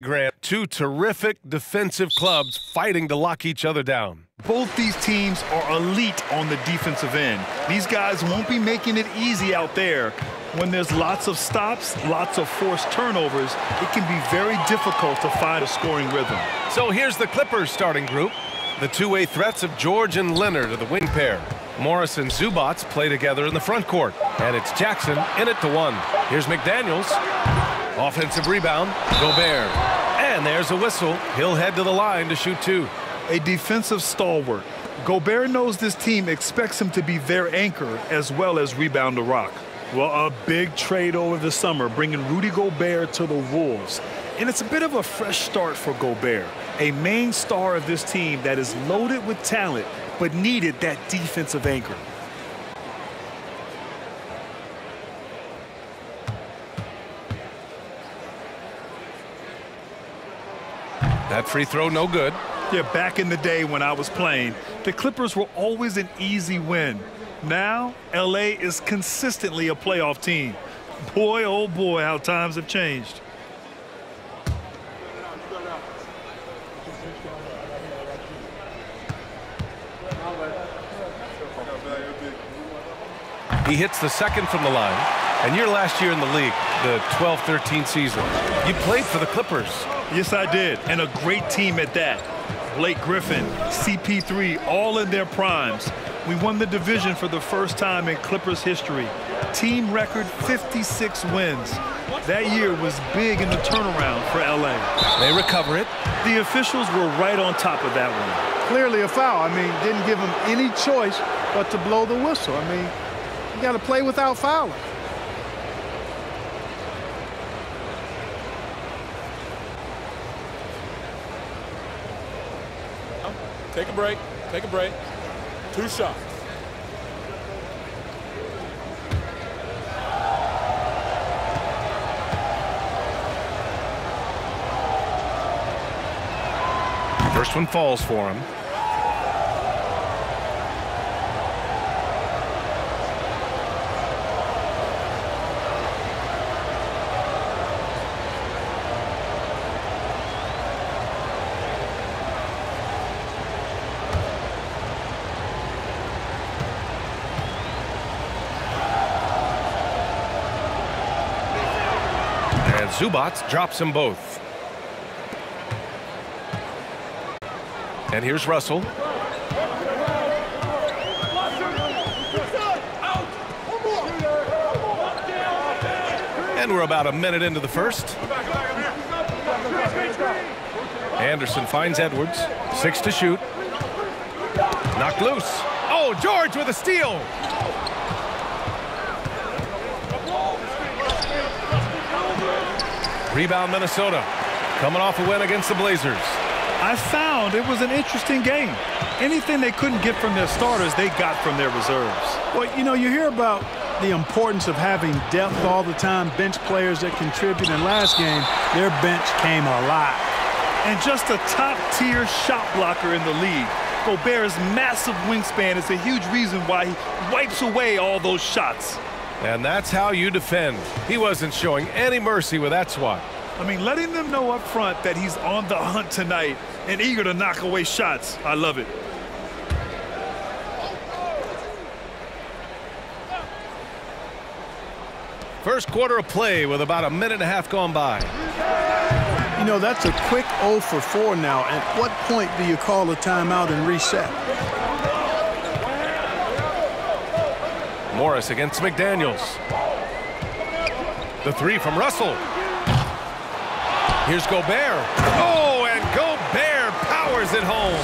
Grant, two terrific defensive clubs fighting to lock each other down. Both these teams are elite on the defensive end. These guys won't be making it easy out there. When there's lots of stops, lots of forced turnovers, it can be very difficult to find a scoring rhythm. So here's the Clippers starting group. The two-way threats of George and Leonard are the wing pair. Morris and Zubats play together in the front court. And it's Jackson in it to one. Here's McDaniels. Offensive rebound, Gobert. And there's a whistle. He'll head to the line to shoot two. A defensive stalwart. Gobert knows this team expects him to be their anchor as well as rebound the rock. Well, a big trade over the summer, bringing Rudy Gobert to the Wolves. And it's a bit of a fresh start for Gobert, a main star of this team that is loaded with talent but needed that defensive anchor. That free throw no good. Yeah, back in the day when I was playing, the Clippers were always an easy win. Now, LA is consistently a playoff team. Boy, oh boy, how times have changed. He hits the second from the line. And your last year in the league, the 12-13 season, you played for the Clippers. Yes, I did, and a great team at that. Blake Griffin, CP3, all in their primes. We won the division for the first time in Clippers history. Team record 56 wins. That year was big in the turnaround for LA. They recover it. The officials were right on top of that one. Clearly a foul. I mean, didn't give him any choice but to blow the whistle. I mean, you got to play without fouling. Take a break. Take a break. Two shots. First one falls for him. And Zubats drops them both. And here's Russell. And we're about a minute into the first. Anderson finds Edwards. 6 to shoot. Knocked loose. Oh, George with a steal. Rebound Minnesota. Coming off a win against the Blazers. I found it was an interesting game. Anything they couldn't get from their starters, they got from their reserves. Well, you know, you hear about the importance of having depth all the time, bench players that contribute. In last game, their bench came alive. And just a top-tier shot blocker in the league. Gobert's massive wingspan is a huge reason why he wipes away all those shots. And that's how you defend. He wasn't showing any mercy with that swat. I mean, letting them know up front that he's on the hunt tonight and eager to knock away shots. I love it. First quarter of play with about a minute and a half gone by. You know, that's a quick 0 for 4 now. At what point do you call a timeout and reset? Morris against McDaniels. The three from Russell. Here's Gobert. Oh, and Gobert powers it home.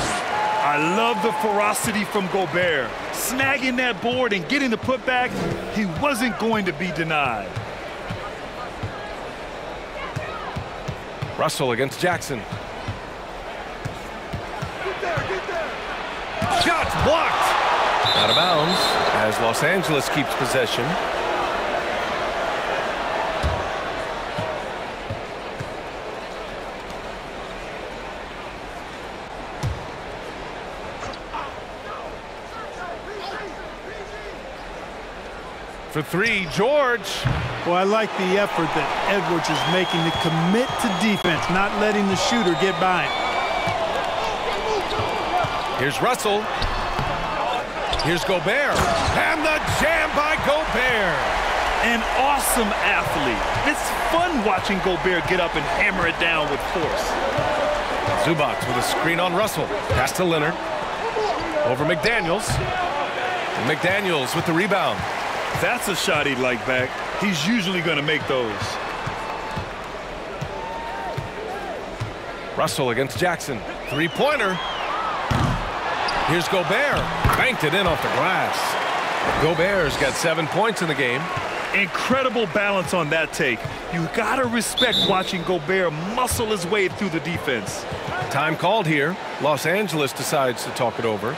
I love the ferocity from Gobert. Snagging that board and getting the putback, he wasn't going to be denied. Russell against Jackson. Shots blocked. Out of bounds as Los Angeles keeps possession. For three, George. Well, I like the effort that Edwards is making to commit to defense, not letting the shooter get by him. Here's Russell. Here's Gobert. And the jam by Gobert. An awesome athlete. It's fun watching Gobert get up and hammer it down with force. Zubac with a screen on Russell. Pass to Leonard. Over McDaniels. McDaniels with the rebound. That's a shot he'd like back. He's usually going to make those. Russell against Jackson. Three-pointer. Here's Gobert. Banked it in off the glass. Gobert's got 7 points in the game. Incredible balance on that take. You got to respect watching Gobert muscle his way through the defense. Time called here. Los Angeles decides to talk it over.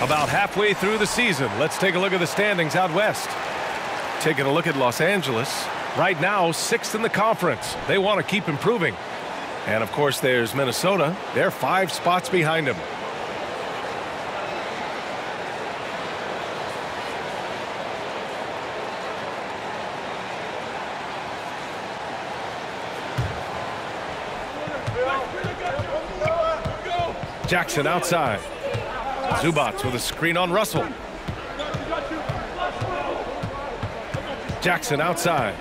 About halfway through the season, let's take a look at the standings out west. Taking a look at Los Angeles. Right now, 6th in the conference. They want to keep improving. And, of course, there's Minnesota. They're 5 spots behind them. Jackson outside. Zubac with a screen on Russell. Jackson outside.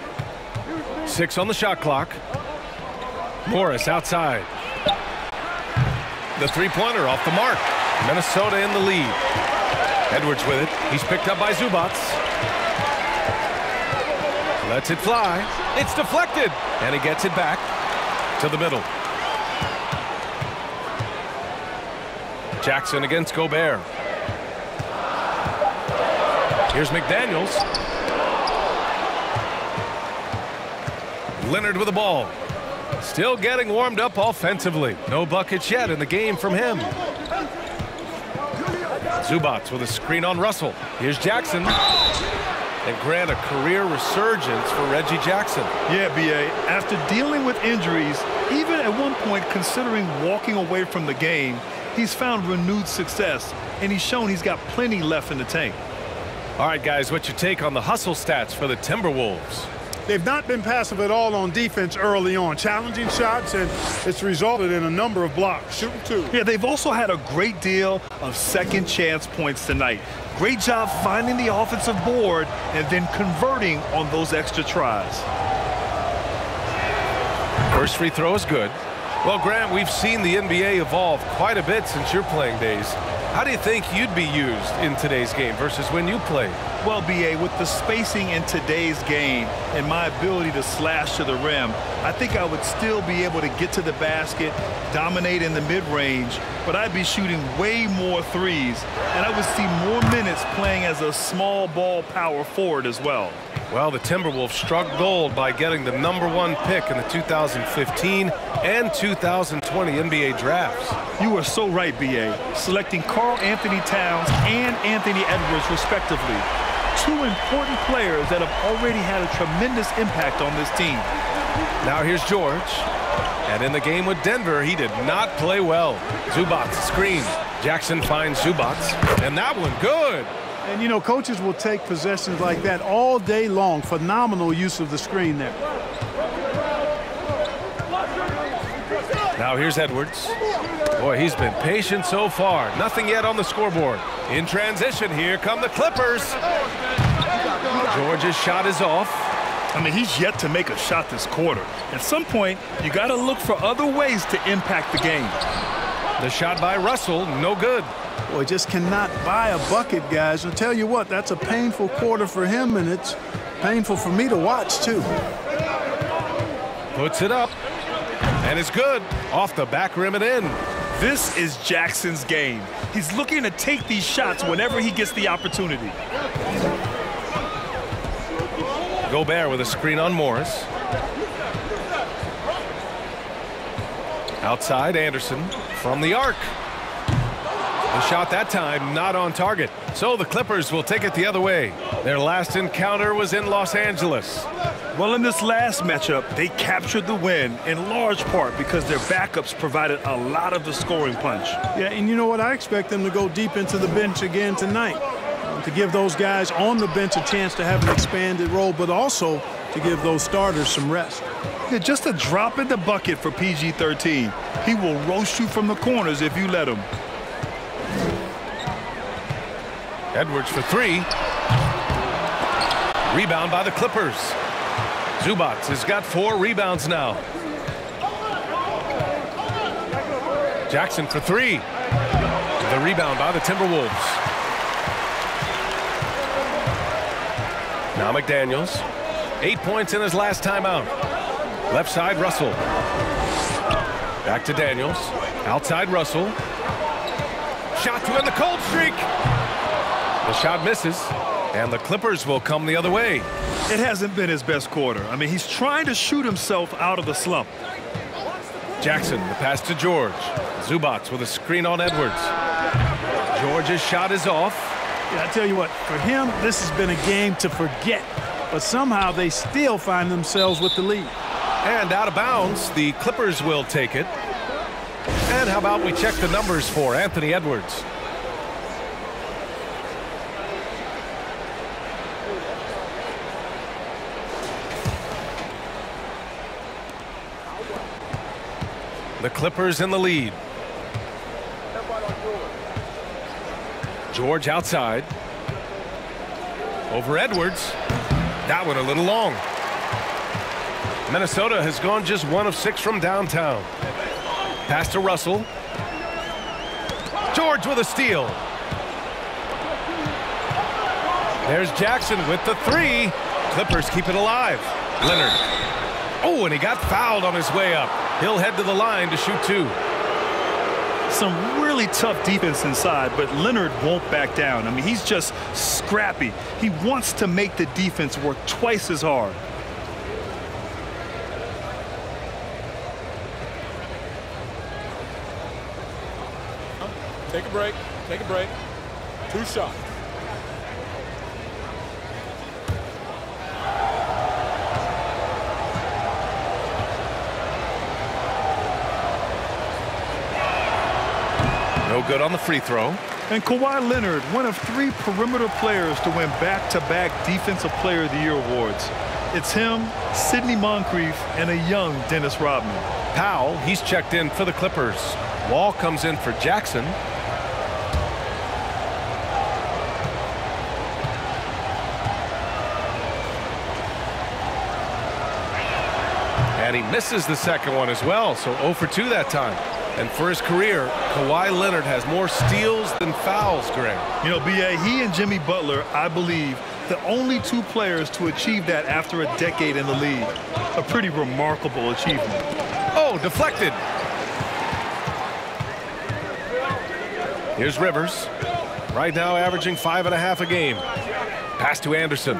6 on the shot clock. Morris outside. The three-pointer off the mark. Minnesota in the lead. Edwards with it. He's picked up by Zubac. Lets it fly. It's deflected. And he gets it back to the middle. Jackson against Gobert. Here's McDaniels. Leonard with the ball. Still getting warmed up offensively. No buckets yet in the game from him. Zubac with a screen on Russell. Here's Jackson. And grant a career resurgence for Reggie Jackson. Yeah, B.A. After dealing with injuries, even at one point considering walking away from the game, he's found renewed success, and he's shown he's got plenty left in the tank. All right, guys, what's your take on the hustle stats for the Timberwolves? They've not been passive at all on defense early on. Challenging shots, and it's resulted in a number of blocks. Shooting 2. Yeah, they've also had a great deal of second chance points tonight. Great job finding the offensive board and then converting on those extra tries. First free throw is good. Well, Grant, we've seen the NBA evolve quite a bit since your playing days. How do you think you'd be used in today's game versus when you played? Well, B.A., with the spacing in today's game and my ability to slash to the rim, I think I would still be able to get to the basket, dominate in the mid-range, but I'd be shooting way more threes, and I would see more minutes playing as a small ball power forward as well. Well, the Timberwolves struck gold by getting the #1 pick in the 2015 and 2020 NBA drafts. You are so right, B.A. Selecting Karl Anthony Towns and Anthony Edwards, respectively. 2 important players that have already had a tremendous impact on this team. Now here's George. And in the game with Denver, he did not play well. Zubac screen. Jackson finds Zubac, and that one good. And, you know, coaches will take possessions like that all day long. Phenomenal use of the screen there. Now here's Edwards. Boy, he's been patient so far. Nothing yet on the scoreboard. In transition, here come the Clippers. George's shot is off. I mean, he's yet to make a shot this quarter. At some point, you got to look for other ways to impact the game. The shot by Russell, no good. Boy, just cannot buy a bucket, guys. I'll tell you what, that's a painful quarter for him, and it's painful for me to watch, too. Puts it up, and it's good. Off the back rim and in. This is Jackson's game. He's looking to take these shots whenever he gets the opportunity. Gobert with a screen on Morris. Outside, Anderson from the arc. The shot that time not on target. So the Clippers will take it the other way. Their last encounter was in Los Angeles. Well, in this last matchup, they captured the win in large part because their backups provided a lot of the scoring punch. Yeah, and you know what? I expect them to go deep into the bench again tonight. To give those guys on the bench a chance to have an expanded role, but also to give those starters some rest. Yeah, just a drop in the bucket for PG-13. He will roast you from the corners if you let him. Edwards for three. Rebound by the Clippers. Zubac has got 4 rebounds now. Jackson for three. The rebound by the Timberwolves. Now McDaniels. 8 points in his last timeout. Left side, Russell. Back to Daniels. Outside, Russell. Shot to end the cold streak. The shot misses, and the Clippers will come the other way. It hasn't been his best quarter. I mean, he's trying to shoot himself out of the slump. Jackson, the pass to George. Zubac with a screen on Edwards. George's shot is off. Yeah, I tell you what, for him, this has been a game to forget. But somehow they still find themselves with the lead. And out of bounds, the Clippers will take it. And how about we check the numbers for Anthony Edwards? The Clippers in the lead. George outside. Over Edwards. That one a little long. Minnesota has gone just 1 of 6 from downtown. Pass to Russell. George with a steal. There's Jackson with the 3. Clippers keep it alive. Leonard. Oh, and he got fouled on his way up. He'll head to the line to shoot 2. Some really tough defense inside, but Leonard won't back down. I mean, he's just scrappy. He wants to make the defense work twice as hard. Take a break. Take a break. 2 shots. No good on the free throw. And Kawhi Leonard, one of 3 perimeter players to win back-to-back Defensive Player of the Year awards. It's him, Sidney Moncrief, and a young Dennis Rodman. Powell, he's checked in for the Clippers. Wall comes in for Jackson. And he misses the second one as well, so 0 for 2 that time. And for his career, Kawhi Leonard has more steals than fouls, Greg. You know, B.A., he and Jimmy Butler, I believe, the only 2 players to achieve that after a decade in the league. A pretty remarkable achievement. Oh, deflected. Here's Rivers. Right now averaging 5.5 a game. Pass to Anderson.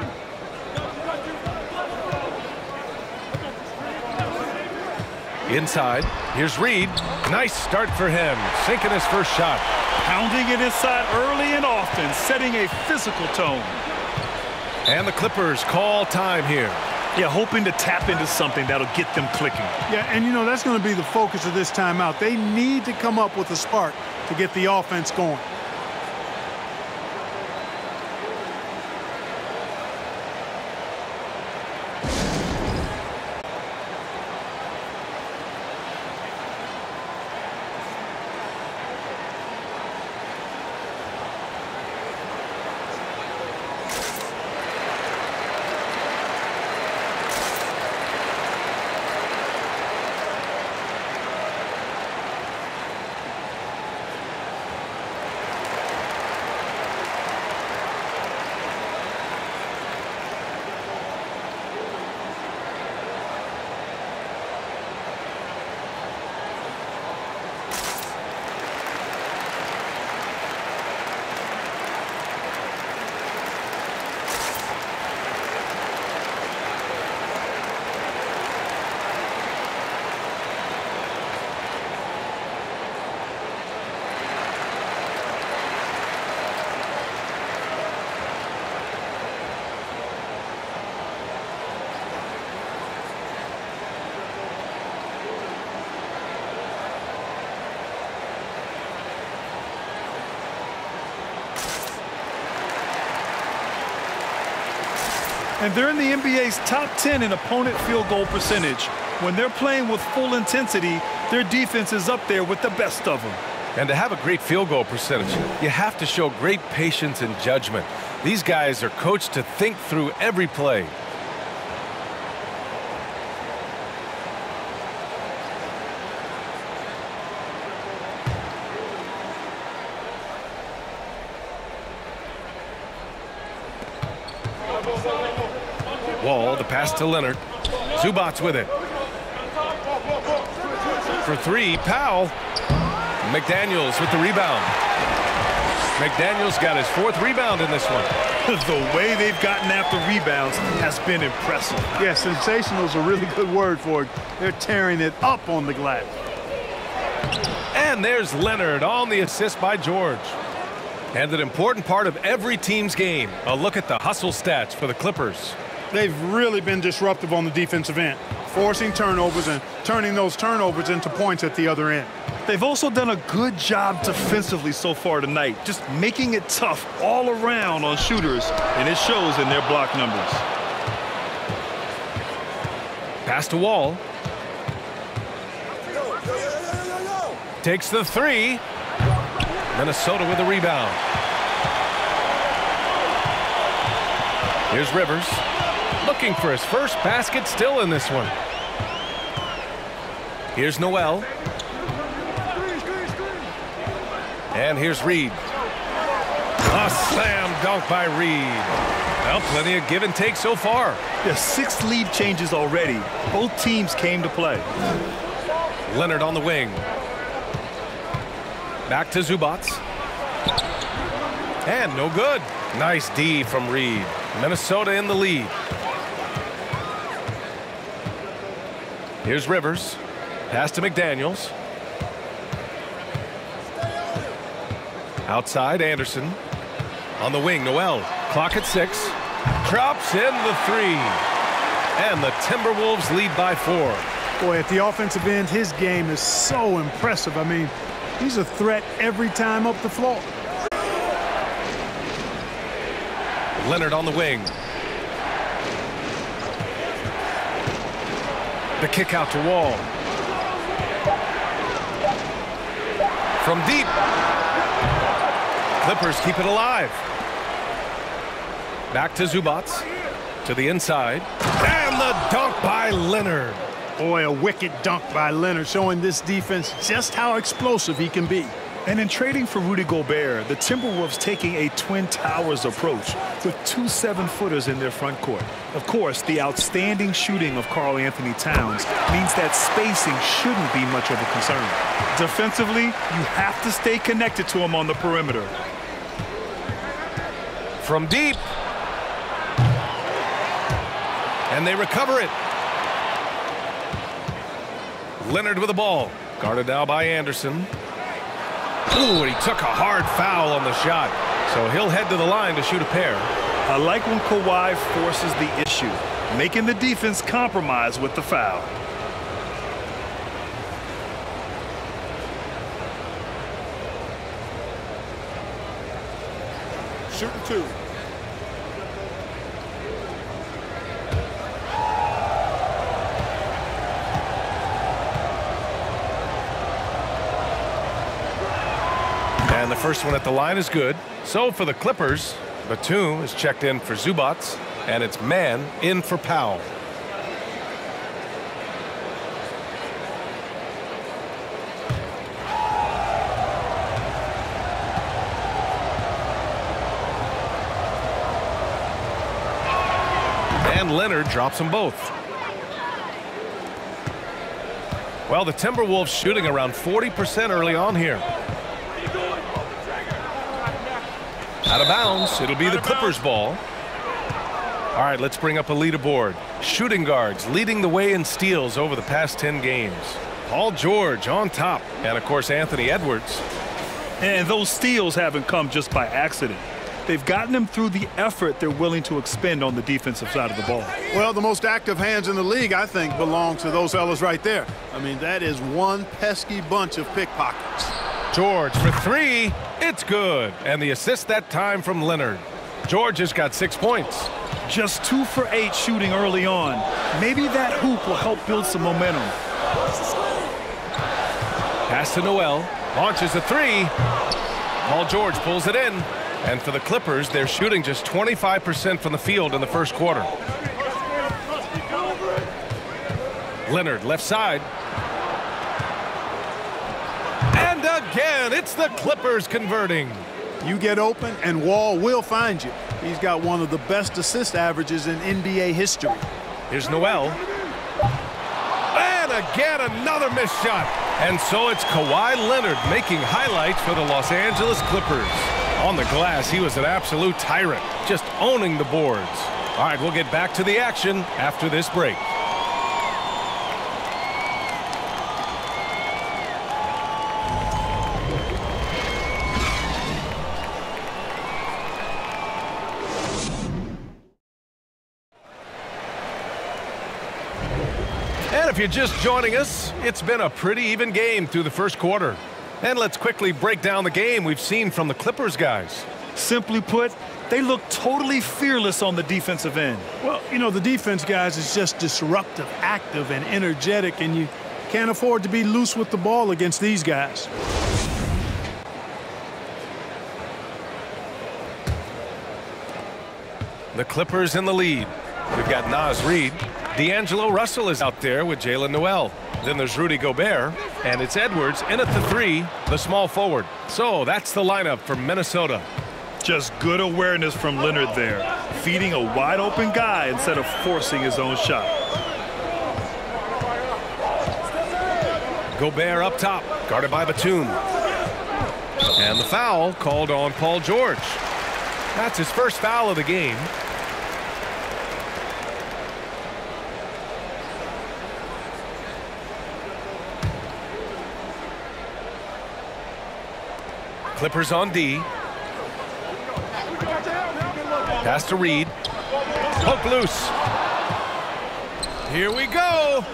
Inside, here's Reed. Nice start for him, sinking his first shot. Pounding it inside early and often, setting a physical tone. And the Clippers call time here. Yeah, hoping to tap into something that'll get them clicking. Yeah, and you know, that's going to be the focus of this timeout. They need to come up with a spark to get the offense going. And they're in the NBA's top 10 in opponent field goal percentage. When they're playing with full intensity, their defense is up there with the best of them. And to have a great field goal percentage, you have to show great patience and judgment. These guys are coached to think through every play. Wall, the pass to Leonard. Zubac with it. For three, Powell. McDaniels with the rebound. McDaniels got his fourth rebound in this one. The way they've gotten after rebounds has been impressive. Yeah, sensational is a really good word for it. They're tearing it up on the glass. And there's Leonard on the assist by George. And an important part of every team's game. A look at the hustle stats for the Clippers. They've really been disruptive on the defensive end, forcing turnovers and turning those turnovers into points at the other end. They've also done a good job defensively so far tonight, just making it tough all around on shooters, and it shows in their block numbers. Pass to Wall. Takes the three. Minnesota with a rebound. Here's Rivers. Looking for his first basket still in this one. Here's Noel. And here's Reed. A slam dunk by Reed. Well, plenty of give and take so far. There's 6 lead changes already. Both teams came to play. Leonard on the wing. Back to Zubac. And no good. Nice D from Reed. Minnesota in the lead. Here's Rivers. Pass to McDaniels. Outside, Anderson. On the wing, Noel. Clock at 6. Drops in the 3. And the Timberwolves lead by 4. Boy, at the offensive end, his game is so impressive. I mean, he's a threat every time up the floor. Leonard on the wing. The kick out to Wall. From deep. Clippers keep it alive. Back to Zubac. To the inside. And the dunk by Leonard. Boy, a wicked dunk by Leonard, showing this defense just how explosive he can be. And in trading for Rudy Gobert, the Timberwolves taking a Twin Towers approach with 2 7-footers in their front court. Of course, the outstanding shooting of Karl Anthony Towns means that spacing shouldn't be much of a concern. Defensively, you have to stay connected to him on the perimeter. From deep. And they recover it. Leonard with the ball. Guarded now by Anderson. Ooh, and he took a hard foul on the shot. So he'll head to the line to shoot a pair. I like when Kawhi forces the issue, making the defense compromise with the foul. Shooting 2. And the first one at the line is good. So for the Clippers, Batum is checked in for Zubac, and it's man in for Powell. And Leonard drops them both. Well, the Timberwolves shooting around 40% early on here. Out of bounds. It'll be the Clippers' ball. All right, let's bring up a leaderboard. Shooting guards leading the way in steals over the past 10 games. Paul George on top. And, of course, Anthony Edwards. And those steals haven't come just by accident. They've gotten them through the effort they're willing to expend on the defensive side of the ball. Well, the most active hands in the league, I think, belong to those fellas right there. I mean, that is one pesky bunch of pickpockets. George for 3. It's good. And the assist that time from Leonard. George has got 6 points. Just 2 for 8 shooting early on. Maybe that hoop will help build some momentum. Pass to Noel. Launches a 3. Paul George pulls it in. And for the Clippers, they're shooting just 25% from the field in the first quarter. Leonard left side. And again, it's the Clippers converting. You get open, and Wall will find you. He's got one of the best assist averages in NBA history. Here's Noel. And again, another missed shot. And so it's Kawhi Leonard making highlights for the Los Angeles Clippers. On the glass, he was an absolute tyrant, just owning the boards. All right, we'll get back to the action after this break. And if you're just joining us, it's been a pretty even game through the first quarter. And let's quickly break down the game we've seen from the Clippers guys. Simply put, they look totally fearless on the defensive end. Well, you know, the defense, guys, is just disruptive, active, and energetic, and you can't afford to be loose with the ball against these guys. The Clippers in the lead. We've got Naz Reid. D'Angelo Russell is out there with Jalen Noel. Then there's Rudy Gobert, and it's Edwards in at the 3, the small forward. So that's the lineup for Minnesota. Just good awareness from Leonard there, feeding a wide open guy instead of forcing his own shot. Gobert up top, guarded by Batum. And the foul called on Paul George. That's his first foul of the game. Clippers on D. Pass to Reed. Poke loose. Here we go.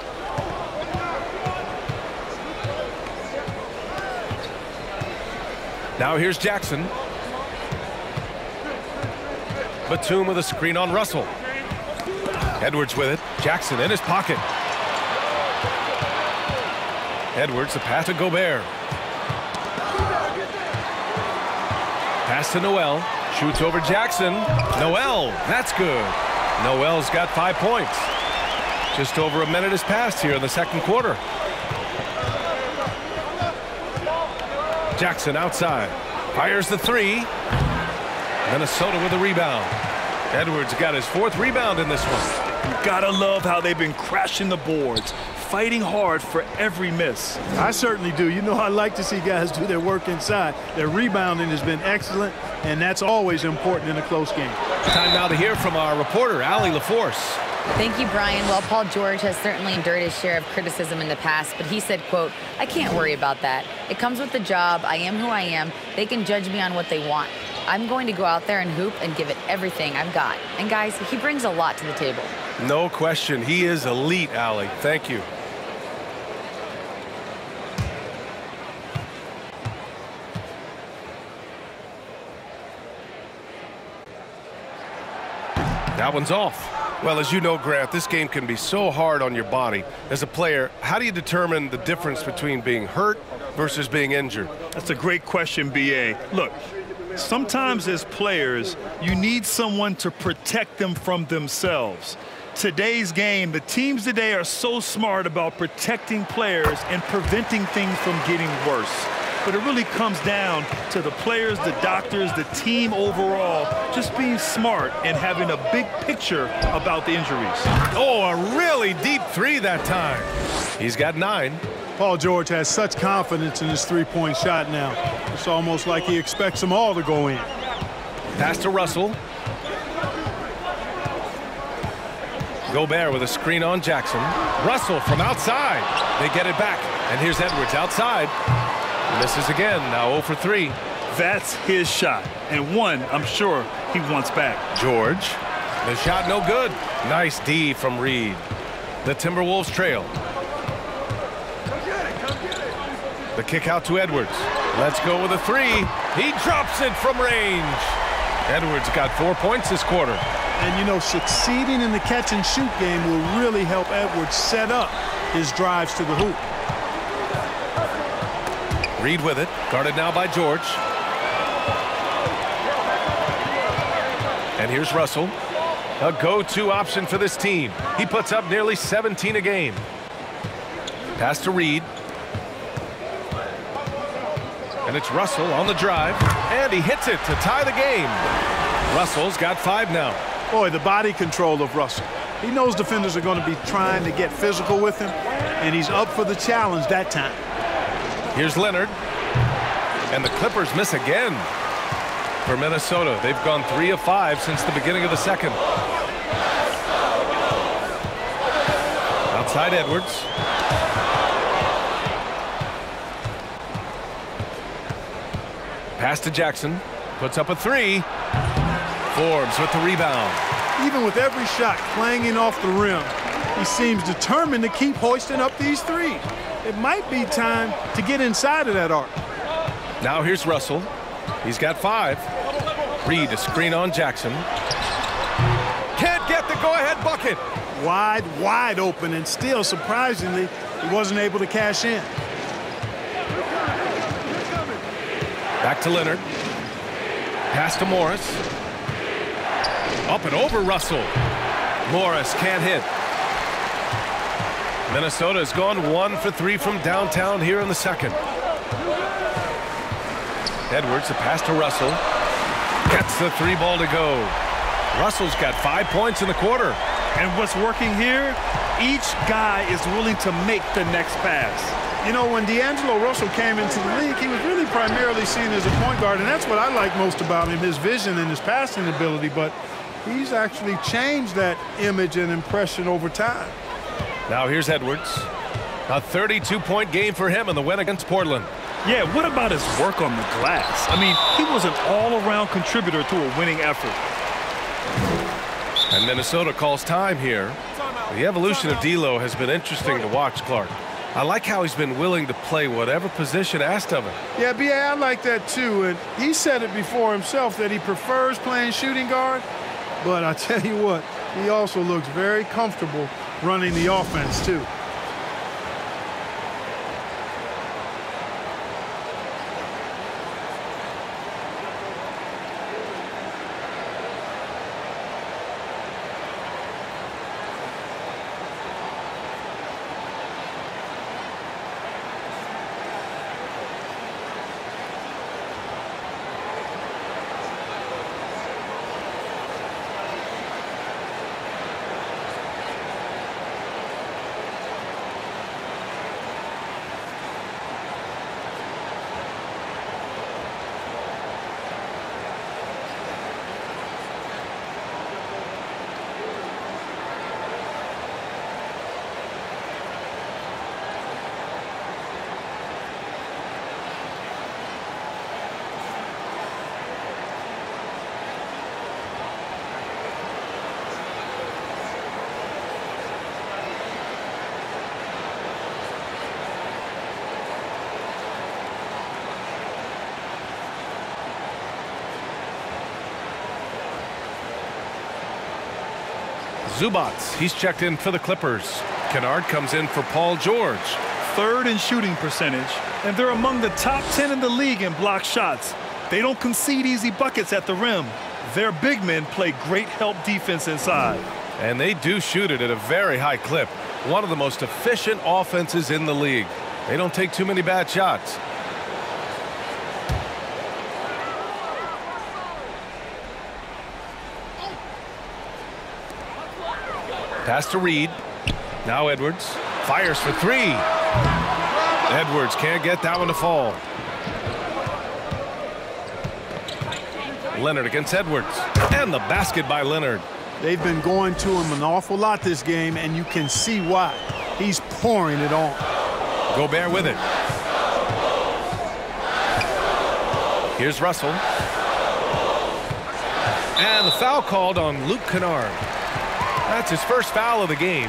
Now here's Jackson. Batum with a screen on Russell. Edwards with it. Jackson in his pocket. Edwards, the pass to Gobert. Pass to Noel. Shoots over Jackson. Noel, that's good. Noel's got 5 points. Just over a minute has passed here in the second quarter. Jackson outside. Fires the 3. Minnesota with a rebound. Edwards got his 4th rebound in this one. You gotta love how they've been crashing the boards, fighting hard for every miss. I certainly do. You know, I like to see guys do their work inside. Their rebounding has been excellent, and that's always important in a close game. Time now to hear from our reporter, Allie LaForce. Thank you, Brian. Well, Paul George has certainly endured his share of criticism in the past, but he said, quote, "I can't worry about that. It comes with the job. I am who I am. They can judge me on what they want." I'm going to go out there and hoop and give it everything I've got. And guys, he brings a lot to the table. No question. He is elite, Allie. Thank you. That one's off. Well, as you know, Grant, this game can be so hard on your body. As a player, how do you determine the difference between being hurt versus being injured? That's a great question, B.A. Look, sometimes as players, you need someone to protect them from themselves. Today's game, the teams today are so smart about protecting players and preventing things from getting worse. But it really comes down to the players, the doctors, the team overall, just being smart and having a big picture about the injuries. Oh, a really deep three that time. He's got 9. Paul George has such confidence in his three-point shot now. It's almost like he expects them all to go in. Pass to Russell. Gobert with a screen on Jackson. Russell from outside. They get it back. And here's Edwards outside. Misses again. Now 0 for 3. That's his shot. And one, I'm sure he wants back. George. The shot no good. Nice D from Reed. The Timberwolves trail. The kick out to Edwards. Let's go with a 3. He drops it from range. Edwards got 4 points this quarter. And, you know, succeeding in the catch-and-shoot game will really help Edwards set up his drives to the hoop. Reed with it. Guarded now by George. And here's Russell. A go-to option for this team. He puts up nearly 17 a game. Pass to Reed. And it's Russell on the drive. And he hits it to tie the game. Russell's got 5 now. Boy, the body control of Russell. He knows defenders are going to be trying to get physical with him, and he's up for the challenge that time. Here's Leonard. And the Clippers miss again. For Minnesota, they've gone 3 of 5 since the beginning of the second. Outside Edwards. Pass to Jackson. Puts up a 3. Forbes with the rebound. Even with every shot clanging off the rim, he seems determined to keep hoisting up these threes. It might be time to get inside of that arc. Now here's Russell. He's got 5. Reed a screen on Jackson. Can't get the go-ahead bucket. Wide open, and still, surprisingly, he wasn't able to cash in. Back to Leonard. Pass to Morris. Up and over Russell. Morris can't hit. Minnesota has gone 1 for 3 from downtown here in the second. Edwards, a pass to Russell. Gets the 3 ball to go. Russell's got 5 points in the quarter. And what's working here, each guy is willing to make the next pass. You know, when D'Angelo Russell came into the league, he was really primarily seen as a point guard, and that's what I like most about him, his vision and his passing ability. But he's actually changed that image and impression over time. Now here's Edwards. A 32-point game for him in the win against Portland. Yeah, what about his work on the glass? I mean, he was an all-around contributor to a winning effort. And Minnesota calls time here. The evolution of D'Lo has been interesting to watch, Clark. I like how he's been willing to play whatever position asked of him. Yeah, B.A., I like that too. And he said it before himself that he prefers playing shooting guard. But I tell you what, he also looks very comfortable running the offense too. Zubats, he's checked in for the Clippers. Kennard comes in for Paul George. Third in shooting percentage, and they're among the top 10 in the league in block shots. They don't concede easy buckets at the rim. Their big men play great help defense inside. And they do shoot it at a very high clip. One of the most efficient offenses in the league. They don't take too many bad shots. Pass to Reed. Now Edwards fires for three. Edwards can't get that one to fall. Leonard against Edwards. And the basket by Leonard. They've been going to him an awful lot this game, and you can see why. He's pouring it on. Gobert with it. Here's Russell. And the foul called on Luke Kennard. That's his first foul of the game.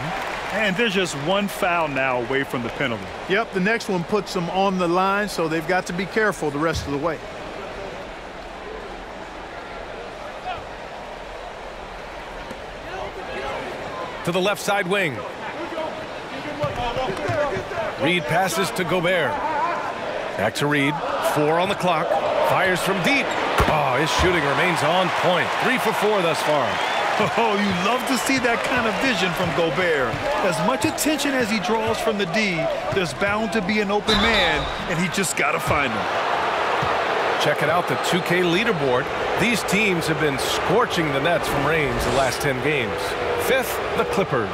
And there's just one foul now away from the penalty. Yep, the next one puts them on the line, so they've got to be careful the rest of the way. To the left side wing. Reed passes to Gobert. Back to Reed. 4 on the clock. Fires from deep. Oh, his shooting remains on point. 3 for 4 thus far. Oh, you love to see that kind of vision from Gobert. As much attention as he draws from the D, there's bound to be an open man, and he just got to find him. Checking out the 2K leaderboard. These teams have been scorching the nets from range the last 10 games. 5th, the Clippers.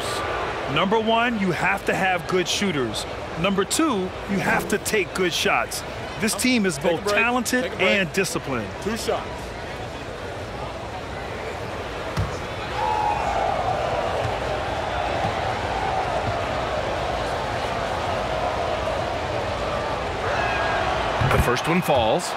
Number 1, you have to have good shooters. Number 2, you have to take good shots. This team is both talented and disciplined. 2 shots. The first one falls.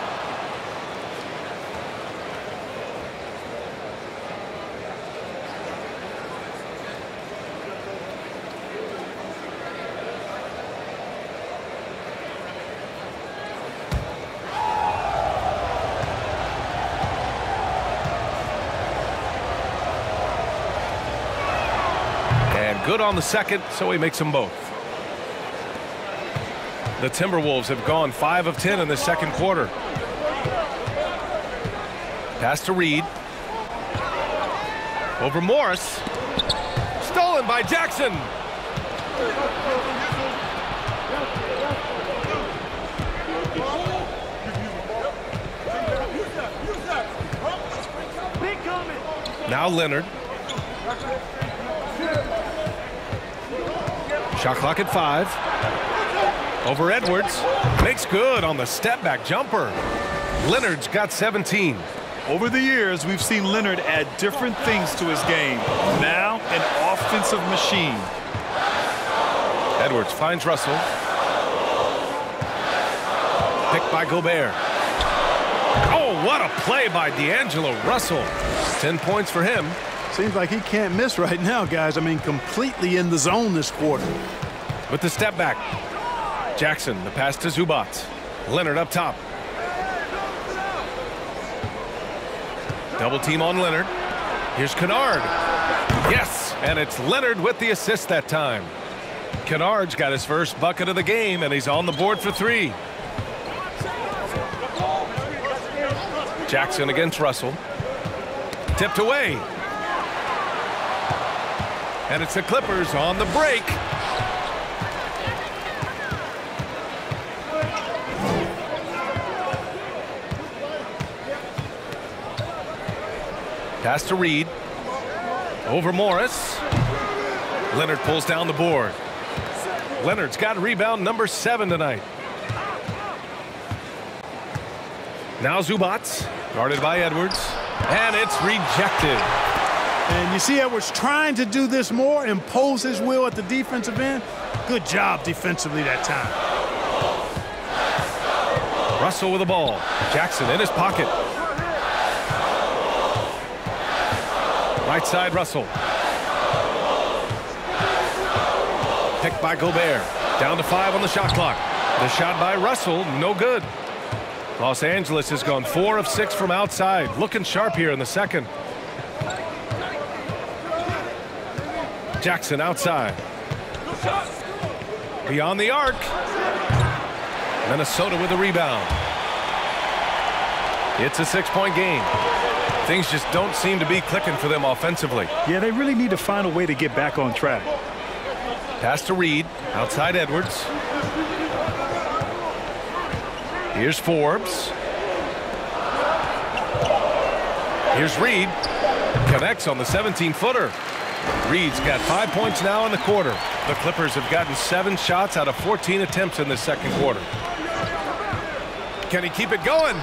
And good on the second, so he makes them both. The Timberwolves have gone 5 of 10 in the second quarter. Pass to Reed. Over Morris. Stolen by Jackson. Now Leonard. Shot clock at 5. Over Edwards. Makes good on the step-back jumper. Leonard's got 17. Over the years, we've seen Leonard add different things to his game. Now, an offensive machine. Edwards finds Russell. Picked by Gobert. Oh, what a play by D'Angelo Russell. 10 points for him. Seems like he can't miss right now, guys. I mean, completely in the zone this quarter. With the step back. Jackson, the pass to Zubats. Leonard up top. Double team on Leonard. Here's Kennard. Yes, and it's Leonard with the assist that time. Kennard's got his first bucket of the game, and he's on the board for 3. Jackson against Russell. Tipped away. And it's the Clippers on the break. Pass to Reed. Over Morris. Leonard pulls down the board. Leonard's got rebound number 7 tonight. Now Zubats, guarded by Edwards, and it's rejected. And you see Edwards trying to do this more, impose his will at the defensive end. Good job defensively that time. Russell with the ball. Jackson in his pocket. Right side, Russell. Picked by Gobert. Down to 5 on the shot clock. The shot by Russell, no good. Los Angeles has gone 4 of 6 from outside. Looking sharp here in the second. Jackson outside. Beyond the arc. Minnesota with a rebound. It's a 6-point game. Things just don't seem to be clicking for them offensively. Yeah, they really need to find a way to get back on track. Pass to Reed. Outside Edwards. Here's Forbes. Here's Reed. Connects on the 17-footer. Reed's got 5 points now in the quarter. The Clippers have gotten 7 shots out of 14 attempts in the second quarter. Can he keep it going?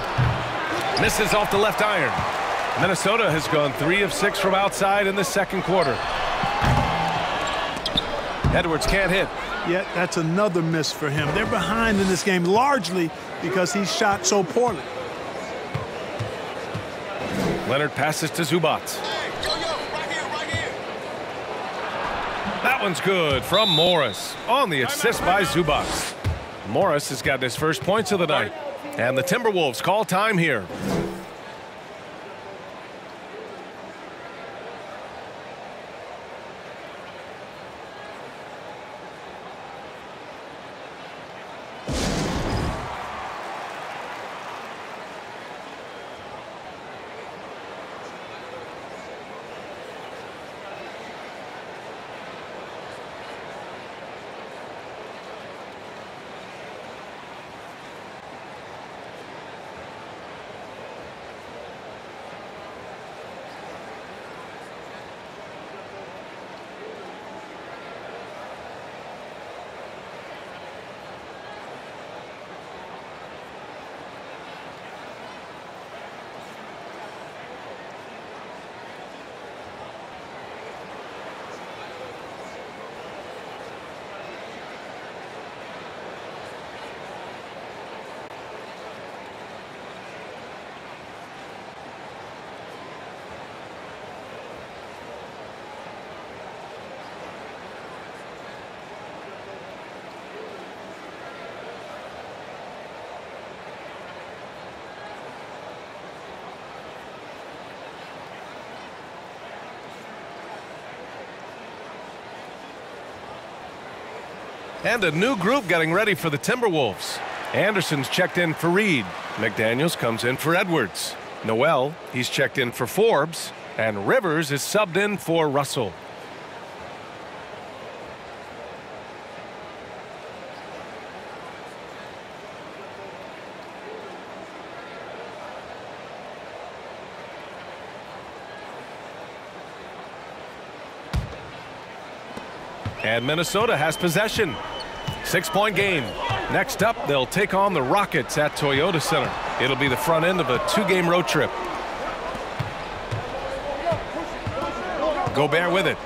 Misses off the left iron. Minnesota has gone 3 of 6 from outside in the second quarter. Edwards can't hit. Yet that's another miss for him. They're behind in this game largely because he shot so poorly. Leonard passes to Zubac. That one's good from Morris on the assist by Zubac. Morris has gotten his first points of the night. And the Timberwolves call time here. And a new group getting ready for the Timberwolves. Anderson's checked in for Reed. McDaniels comes in for Edwards. Noel, he's checked in for Forbes. And Rivers is subbed in for Russell. And Minnesota has possession. 6-point game. Next up, they'll take on the Rockets at Toyota Center. It'll be the front end of a 2-game road trip. Gobert with it.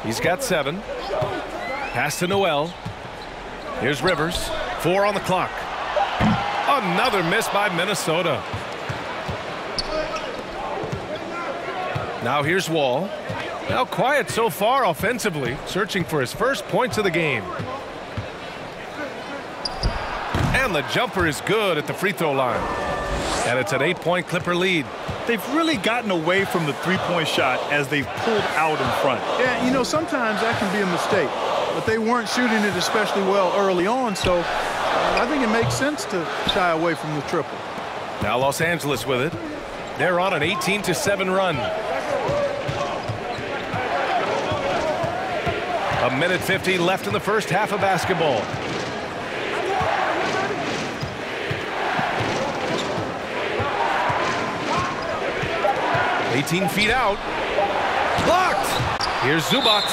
He's got 7. Pass to Noel. Here's Rivers. 4 on the clock. Another miss by Minnesota. Now here's Wall. Now quiet so far offensively, searching for his first points of the game. And the jumper is good at the free throw line. And it's an 8-point Clipper lead. They've really gotten away from the three-point shot as they've pulled out in front. Yeah, you know, sometimes that can be a mistake. But they weren't shooting it especially well early on, so I think it makes sense to shy away from the triple. Now Los Angeles with it. They're on an 18-7 run. A minute 50 left in the first half of basketball. $18 feet out. Blocked. Here's Zubac.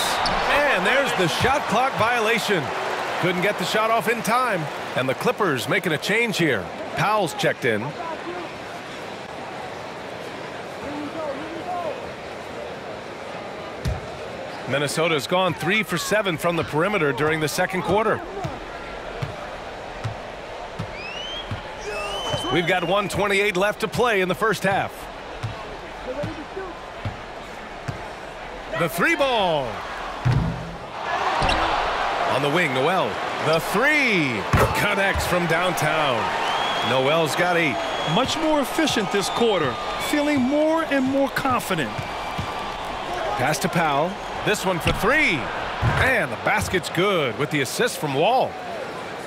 And there's the shot clock violation. Couldn't get the shot off in time. And the Clippers making a change here. Powell's checked in. Minnesota's gone 3 for 7 from the perimeter during the second quarter. We've got 1:28 left to play in the first half. The 3-ball. On the wing, Noel. The 3 connects from downtown. Noel's got 8. Much more efficient this quarter, feeling more and more confident. Pass to Powell. This one for three. And the basket's good with the assist from Wall.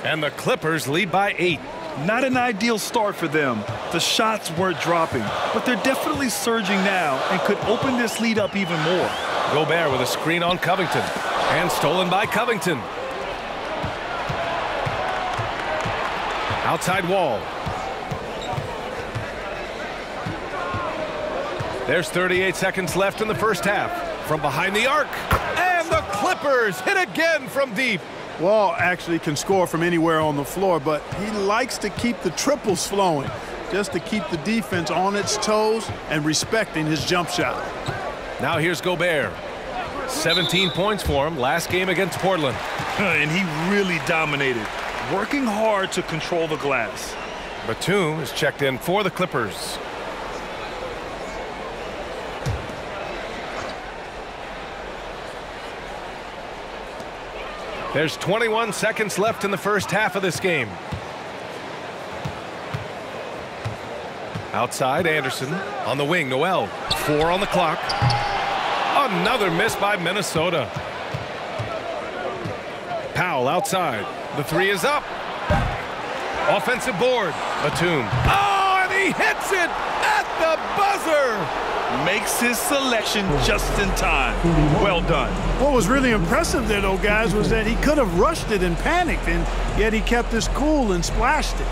And the Clippers lead by 8. Not an ideal start for them. The shots weren't dropping, but they're definitely surging now and could open this lead up even more. Gobert with a screen on Covington. And stolen by Covington. Outside Wall. There's 38 seconds left in the first half. From behind the arc. And the Clippers hit again from deep. Wall actually can score from anywhere on the floor, but he likes to keep the triples flowing, just to keep the defense on its toes and respecting his jump shot. Now here's Gobert. 17 points for him last game against Portland. And he really dominated, working hard to control the glass. Batum is checked in for the Clippers. There's 21 seconds left in the first half of this game. Outside, Anderson. On the wing, Noel. 4 on the clock. Another miss by Minnesota. Powell outside. The 3 is up. Offensive board. Batum. Oh, and he hits it at the buzzer. Makes his selection just in time. Well done. What was really impressive there, though, guys, was that he could have rushed it and panicked, and yet he kept his cool and splashed it.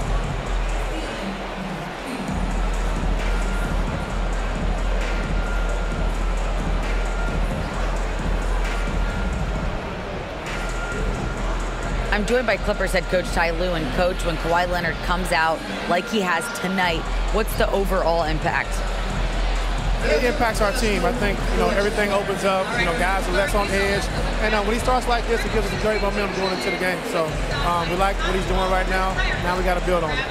I'm joined by Clippers head coach Ty Lue. And coach, when Kawhi Leonard comes out like he has tonight, what's the overall impact? It impacts our team. I think, everything opens up. Guys are less on edge. And when he starts like this, it gives us a great momentum going into the game. So we like what he's doing right now. Now we got to build on it.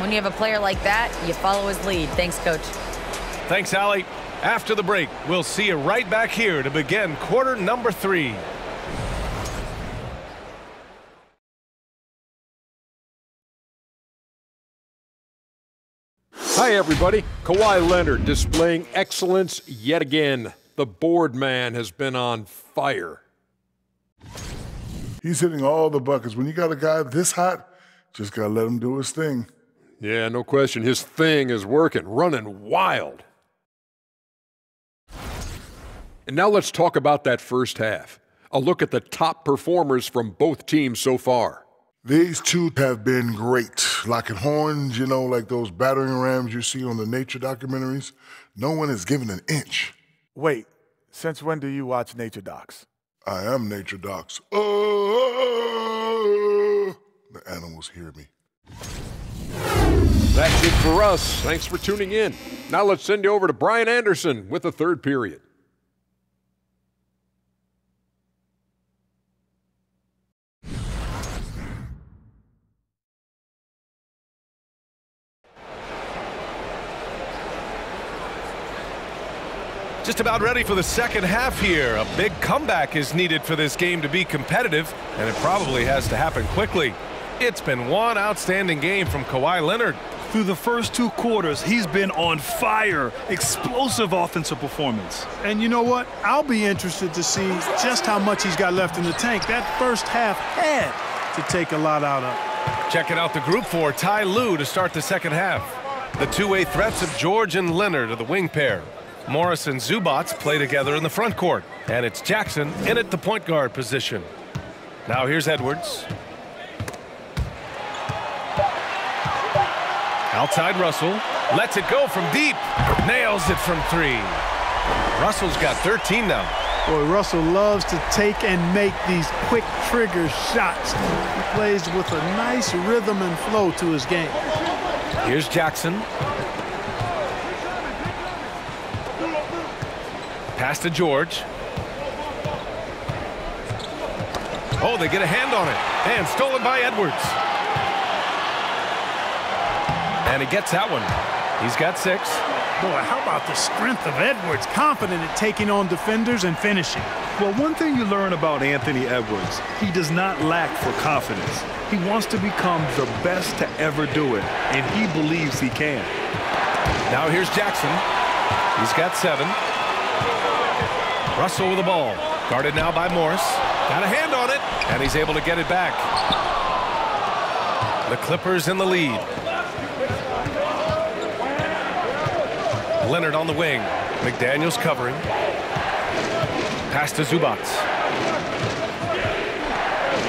When you have a player like that, you follow his lead. Thanks, coach. Thanks, Allie. After the break, we'll see you right back here to begin quarter number 3. Hi, everybody. Kawhi Leonard displaying excellence yet again. The board man has been on fire. He's hitting all the buckets. When you got a guy this hot, just got to let him do his thing. Yeah, no question. His thing is working, running wild. And now let's talk about that first half. A look at the top performers from both teams so far. These two have been great. Locking horns, like those battering rams you see on the nature documentaries. No one is given an inch. Wait, since when do you watch nature docs? I am nature docs. The animals hear me. That's it for us. Thanks for tuning in. Now let's send you over to Brian Anderson with the third period. Just about ready for the second half here. A big comeback is needed for this game to be competitive, and it probably has to happen quickly. It's been one outstanding game from Kawhi Leonard. Through the first 2 quarters, he's been on fire. Explosive offensive performance. And you know what? I'll be interested to see just how much he's got left in the tank. That first half had to take a lot out of. Checking out the group for Ty Lue to start the second half. The two-way threats of George and Leonard are the wing pair. Morris and Zubac play together in the front court. And it's Jackson in at the point guard position. Now here's Edwards. Outside Russell. Lets it go from deep. Nails it from 3. Russell's got 13 now. Boy, Russell loves to take and make these quick trigger shots. He plays with a nice rhythm and flow to his game. Here's Jackson. Pass to George. Oh, they get a hand on it. And stolen by Edwards. And he gets that one. He's got 6. Boy, how about the strength of Edwards? Confident at taking on defenders and finishing. Well, one thing you learn about Anthony Edwards, he does not lack for confidence. He wants to become the best to ever do it, and he believes he can. Now here's Jackson. He's got 7. Russell with the ball. Guarded now by Morris. Got a hand on it, and he's able to get it back. The Clippers in the lead. Leonard on the wing. McDaniels covering. Pass to Zubac.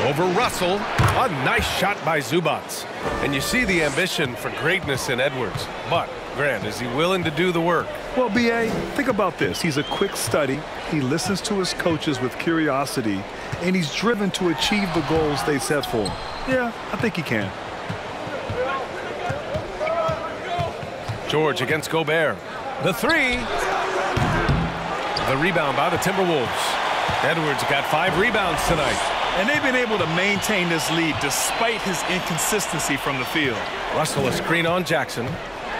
Over Russell. A nice shot by Zubac. And you see the ambition for greatness in Edwards. But, Grant, is he willing to do the work? Well, B.A., think about this. He's a quick study. He listens to his coaches with curiosity, and he's driven to achieve the goals they set for him. Yeah, I think he can. George against Gobert. The three. The rebound by the Timberwolves. Edwards got 5 rebounds tonight. And they've been able to maintain this lead despite his inconsistency from the field. Russell a screen on Jackson.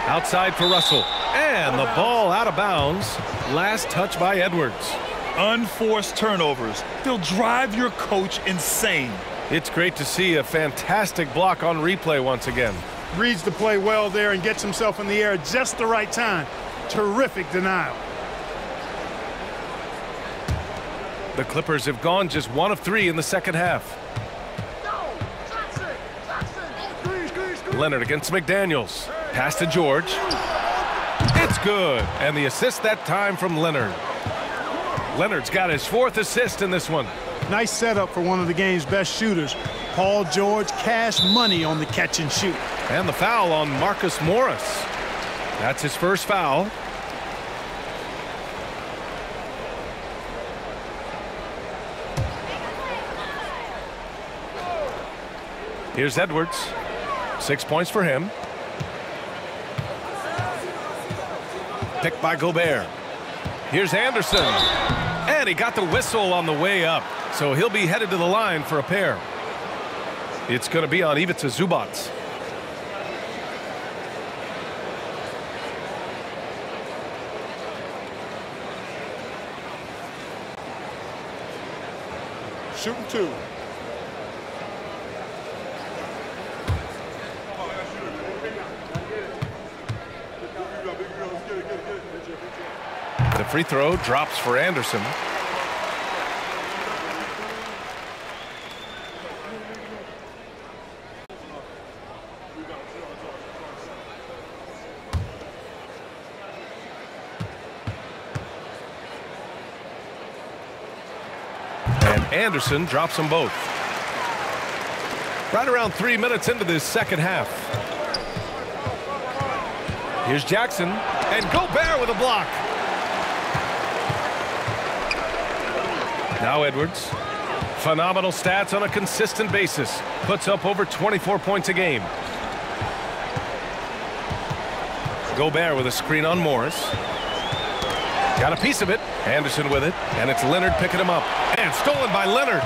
Outside for Russell. And the ball out of bounds. Last touch by Edwards. Unforced turnovers. They'll drive your coach insane. It's great to see a fantastic block on replay once again. Reads the play well there and gets himself in the air at just the right time. Terrific denial. The Clippers have gone just 1 of 3 in the second half. Leonard against McDaniels. Pass to George. It's good. And the assist that time from Leonard. Leonard's got his 4th assist in this one. Nice setup for one of the game's best shooters. Paul George, cash money on the catch and shoot. And the foul on Marcus Morris. That's his first foul. Here's Edwards. 6 points for him. Picked by Gobert. Here's Anderson. And he got the whistle on the way up. So he'll be headed to the line for a pair. It's going to be on Ivica Zubac. Shooting 2. The free throw drops for Anderson. And Anderson drops them both. Right around 3 minutes into this second half. Here's Jackson. And Gobert with a block. Now Edwards. Phenomenal stats on a consistent basis. Puts up over 24 points a game. Gobert with a screen on Morris. Got a piece of it. Anderson with it. And it's Leonard picking him up. And stolen by Leonard.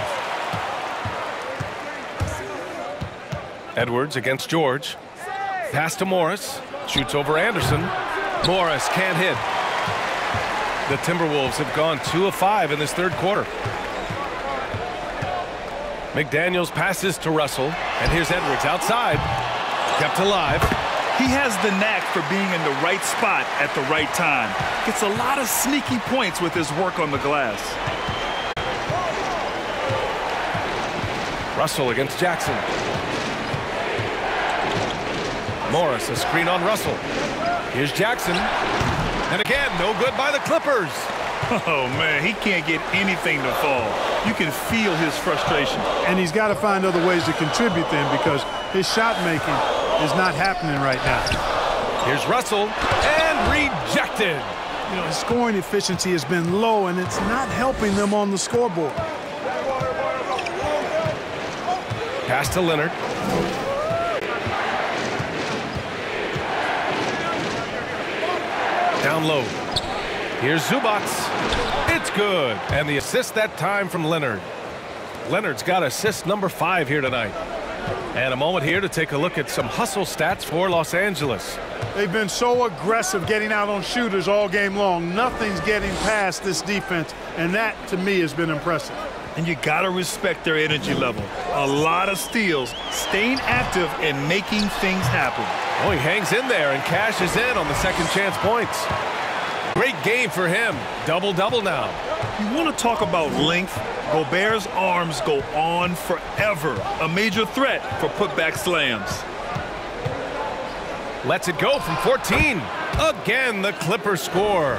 Edwards against George. Pass to Morris. Shoots over Anderson. Morris can't hit. The Timberwolves have gone 2 of 5 in this third quarter. McDaniels passes to Russell. And here's Edwards outside. Kept alive. He has the knack for being in the right spot at the right time. Gets a lot of sneaky points with his work on the glass. Russell against Jackson. Morris, a screen on Russell. Here's Jackson. And again, no good by the Clippers. Oh, man, he can't get anything to fall. You can feel his frustration. And he's got to find other ways to contribute then because his shot making is not happening right now. Here's Russell. And rejected. You know, his scoring efficiency has been low, and it's not helping them on the scoreboard. Pass to Leonard. Down low. Here's Zubac. It's good. And the assist that time from Leonard. Leonard's got assist number 5 here tonight. And a moment here to take a look at some hustle stats for Los Angeles. They've been so aggressive getting out on shooters all game long. Nothing's getting past this defense, and that, to me, has been impressive. And you got to respect their energy level. A lot of steals, staying active and making things happen. Oh, he hangs in there and cashes in on the second chance points. Great game for him. Double-double now. You want to talk about length? Gobert's arms go on forever. A major threat for putback slams. Lets it go from 14. Again, the Clippers score.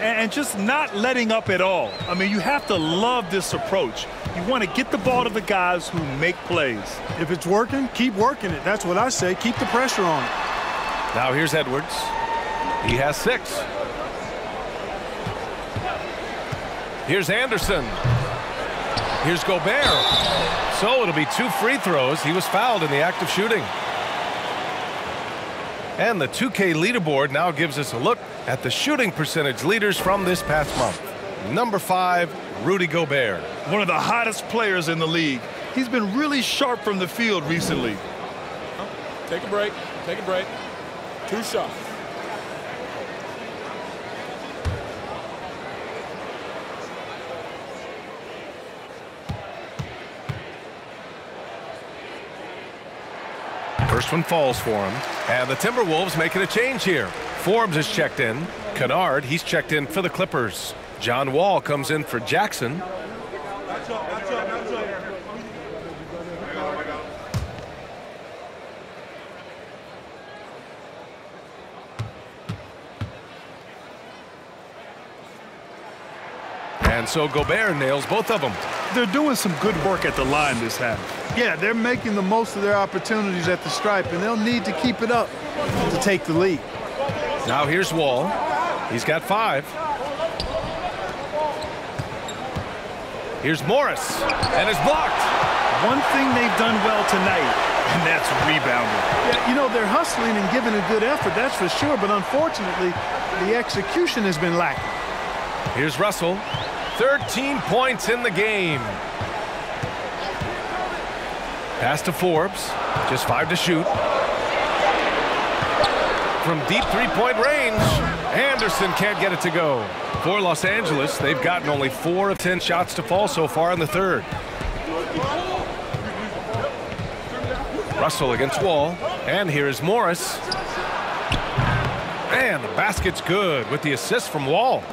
And just not letting up at all. I mean, you have to love this approach. You want to get the ball to the guys who make plays. If it's working, keep working it. That's what I say. Keep the pressure on it. Now here's Edwards. He has 6. Here's Anderson. Here's Gobert. So it'll be 2 free throws. He was fouled in the act of shooting. And the 2K leaderboard now gives us a look at the shooting percentage leaders from this past month. Number 5, Rudy Gobert. One of the hottest players in the league. He's been really sharp from the field recently. Take a break. Take a break. 2 shots. First one falls for him. And the Timberwolves making a change here. Forbes is checked in. Kennard, he's checked in for the Clippers. John Wall comes in for Jackson. And so Gobert nails both of them. They're doing some good work at the line this half. Yeah, they're making the most of their opportunities at the stripe, and they'll need to keep it up to take the lead. Now here's Wall. He's got 5. Here's Morris, and it's blocked. One thing they've done well tonight, and that's rebounding. Yeah, you know, they're hustling and giving a good effort, that's for sure, but unfortunately, the execution has been lacking. Here's Russell. 13 points in the game. Pass to Forbes. Just 5 to shoot. From deep 3-point range, Anderson can't get it to go. For Los Angeles, they've gotten only 4 of 10 shots to fall so far in the third. Russell against Wall. And here's Morris. And the basket's good with the assist from Wall.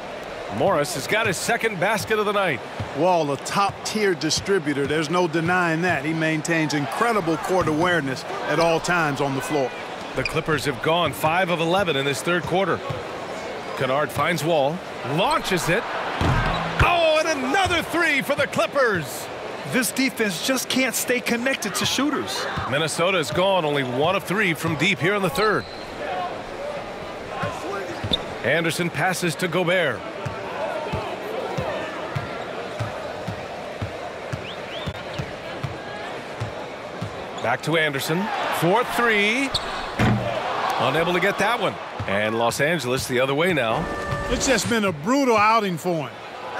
Morris has got his 2nd basket of the night. Wall, a top-tier distributor. There's no denying that. He maintains incredible court awareness at all times on the floor. The Clippers have gone 5 of 11 in this third quarter. Kennard finds Wall, launches it. Oh, and another 3 for the Clippers. This defense just can't stay connected to shooters. Minnesota has gone only 1 of 3 from deep here in the third. Anderson passes to Gobert. Back to Anderson. 4-3. Unable to get that one. And Los Angeles the other way now. It's just been a brutal outing for him.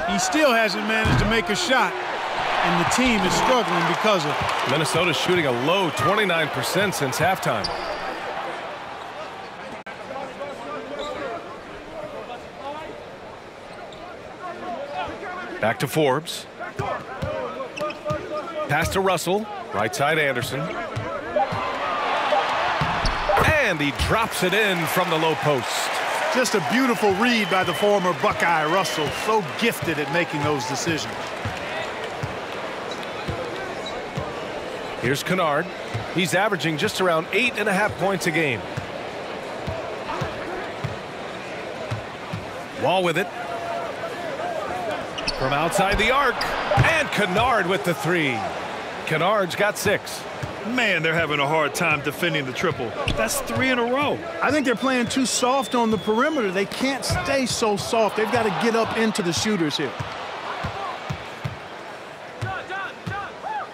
He still hasn't managed to make a shot, and the team is struggling because of it. Minnesota's shooting a low 29% since halftime. Back to Forbes. Pass to Russell. Right side Anderson. And he drops it in from the low post. Just a beautiful read by the former Buckeye Russell. So gifted at making those decisions. Here's Kennard. He's averaging just around 8.5 points a game. Wall with it. From outside the arc. And Kennard with the 3. Kennard's got 6. Man, they're having a hard time defending the triple. That's 3 in a row. I think they're playing too soft on the perimeter. They can't stay so soft. They've got to get up into the shooters here.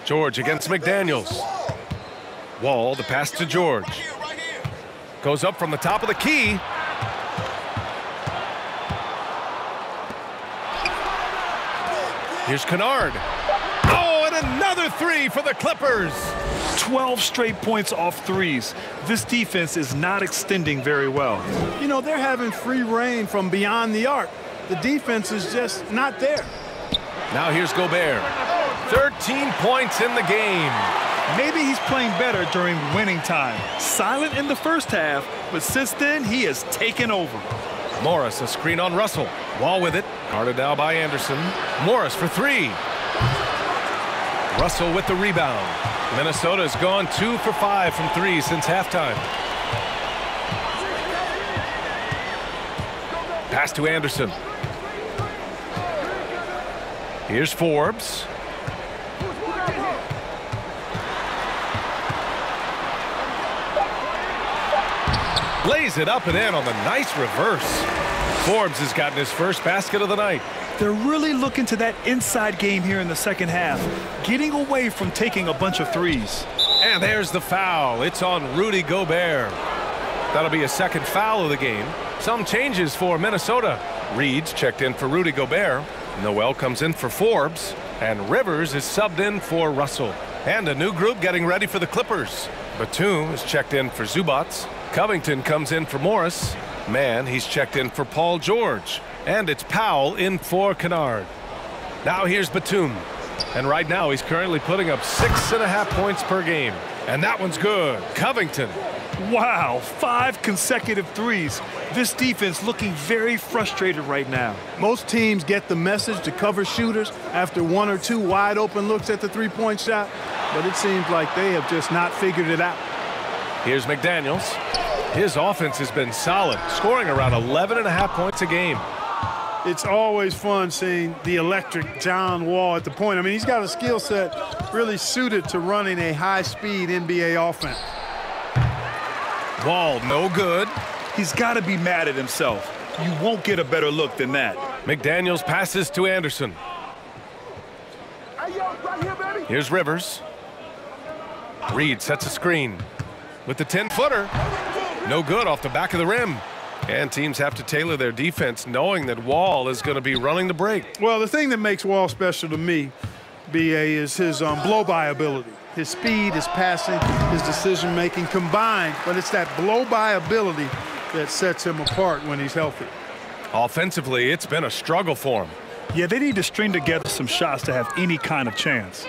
George against McDaniels. Wall, the pass to George. Goes up from the top of the key. Here's Kennard. Oh, and another 3 for the Clippers. 12 straight points off threes. This defense is not extending very well. You know, they're having free reign from beyond the arc. The defense is just not there. Now here's Gobert. 13 points in the game. Maybe he's playing better during winning time. Silent in the first half, but since then he has taken over. Morris, a screen on Russell. Wall with it. Guarded now by Anderson. Morris for three. Russell with the rebound. Minnesota's gone 2 for 5 from three since halftime. Pass to Anderson. Here's Forbes. Lays it up and in on the nice reverse. Forbes has gotten his first basket of the night. They're really looking to that inside game here in the second half, getting away from taking a bunch of threes. And there's the foul. It's on Rudy Gobert. That'll be a second foul of the game. Some changes for Minnesota. Reed's checked in for Rudy Gobert. Noel comes in for Forbes. And Rivers is subbed in for Russell. And a new group getting ready for the Clippers. Batum is checked in for Zubac. Covington comes in for Morris. Mann, he's checked in for Paul George. And it's Powell in for Kennard. Now here's Batum. And right now he's currently putting up 6.5 points per game. And that one's good. Covington. Wow, 5 consecutive threes. This defense looking very frustrated right now. Most teams get the message to cover shooters after 1 or 2 wide open looks at the three-point shot, but it seems like they have just not figured it out. Here's McDaniels. His offense has been solid, scoring around 11.5 points a game. It's always fun seeing the electric John Wall at the point. I mean, he's got a skill set really suited to running a high-speed NBA offense. Wall, no good. He's got to be mad at himself. You won't get a better look than that. McDaniels passes to Anderson. Here's Rivers. Reed sets a screen with the 10-footer. No good off the back of the rim. And teams have to tailor their defense knowing that Wall is going to be running the break. Well, the thing that makes Wall special to me, B.A., is his blow-by ability. His speed, his passing, his decision-making combined, but it's that blow-by ability that sets him apart when he's healthy. Offensively, it's been a struggle for him. Yeah, they need to string together some shots to have any kind of chance.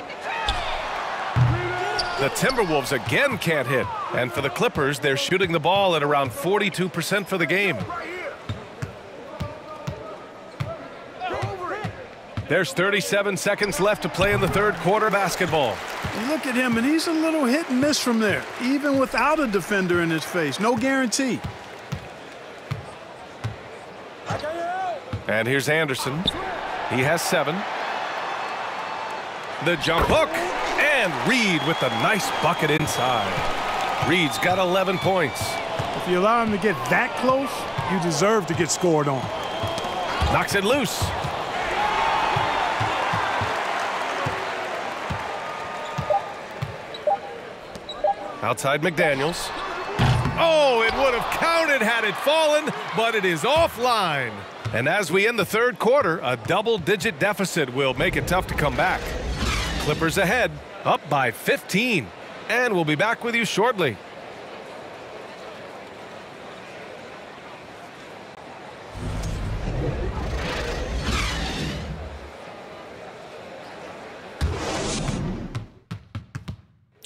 The Timberwolves again can't hit. And for the Clippers, they're shooting the ball at around 42% for the game. There's 37 seconds left to play in the third quarter basketball. You look at him, and he's a little hit and miss from there, even without a defender in his face. No guarantee. And here's Anderson. He has 7. The jump hook. And Reed with the nice bucket inside. Reed's got 11 points. If you allow him to get that close, you deserve to get scored on. Knocks it loose. Outside McDaniels. Oh, it would have counted had it fallen, but it is offline. And as we end the third quarter, a double-digit deficit will make it tough to come back. Clippers ahead, up by 15. And we'll be back with you shortly.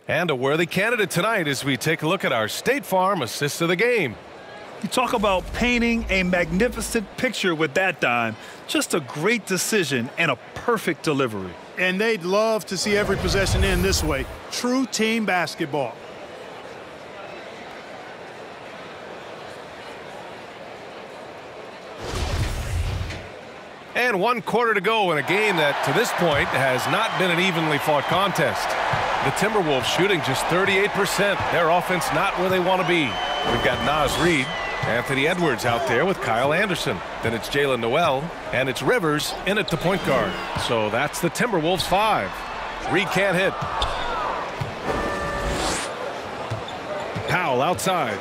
And a worthy candidate tonight as we take a look at our State Farm assist of the game. You talk about painting a magnificent picture with that dime. Just a great decision and a perfect delivery. And they'd love to see every possession end this way. True team basketball. And 1 quarter to go in a game that, to this point, has not been an evenly fought contest. The Timberwolves shooting just 38%. Their offense not where they want to be. We've got Naz Reid, Anthony Edwards out there with Kyle Anderson. Then it's Jalen Noel, and it's Rivers in at the point guard. So that's the Timberwolves 5. Reid can't hit. Powell outside.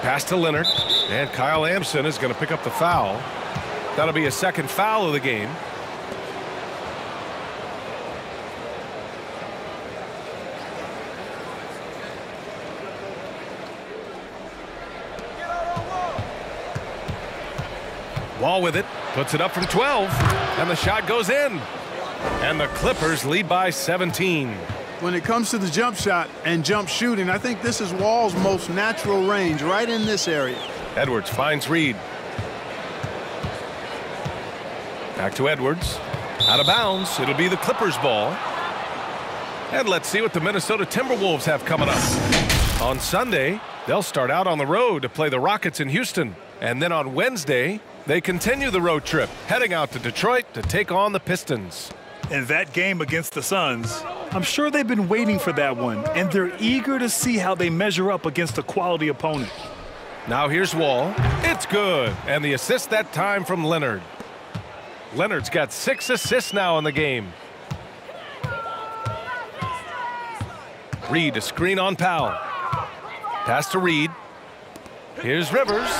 Pass to Leonard, and Kyle Anderson is going to pick up the foul. That'll be a second foul of the game. Wall with it, puts it up from 12, and the shot goes in. And the Clippers lead by 17. when it comes to the jump shot and jump shooting, I think this is Wall's most natural range, right in this area. Edwards finds Reed. Back to Edwards. Out of bounds. It'll be the Clippers' ball. And let's see what the Minnesota Timberwolves have coming up. On Sunday, they'll start out on the road to play the Rockets in Houston. And then on Wednesday, they continue the road trip, heading out to Detroit to take on the Pistons. And that game against the Suns, I'm sure they've been waiting for that one, and they're eager to see how they measure up against a quality opponent. Now here's Wall. It's good. And the assist that time from Leonard. Leonard's got 6 assists now in the game. Reed, a screen on Powell. Pass to Reed. Here's Rivers.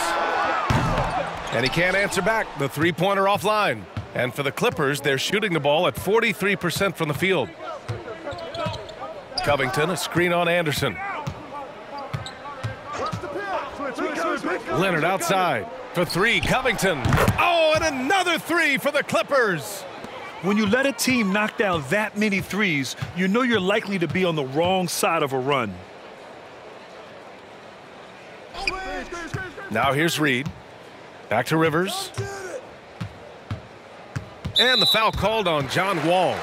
And he can't answer back. The three-pointer offline. And for the Clippers, they're shooting the ball at 43% from the field. Covington, a screen on Anderson. Leonard outside for 3. Covington. Oh, and another 3 for the Clippers. When you let a team knock down that many threes, you know you're likely to be on the wrong side of a run. Now here's Reed. Back to Rivers. And the foul called on John Wall.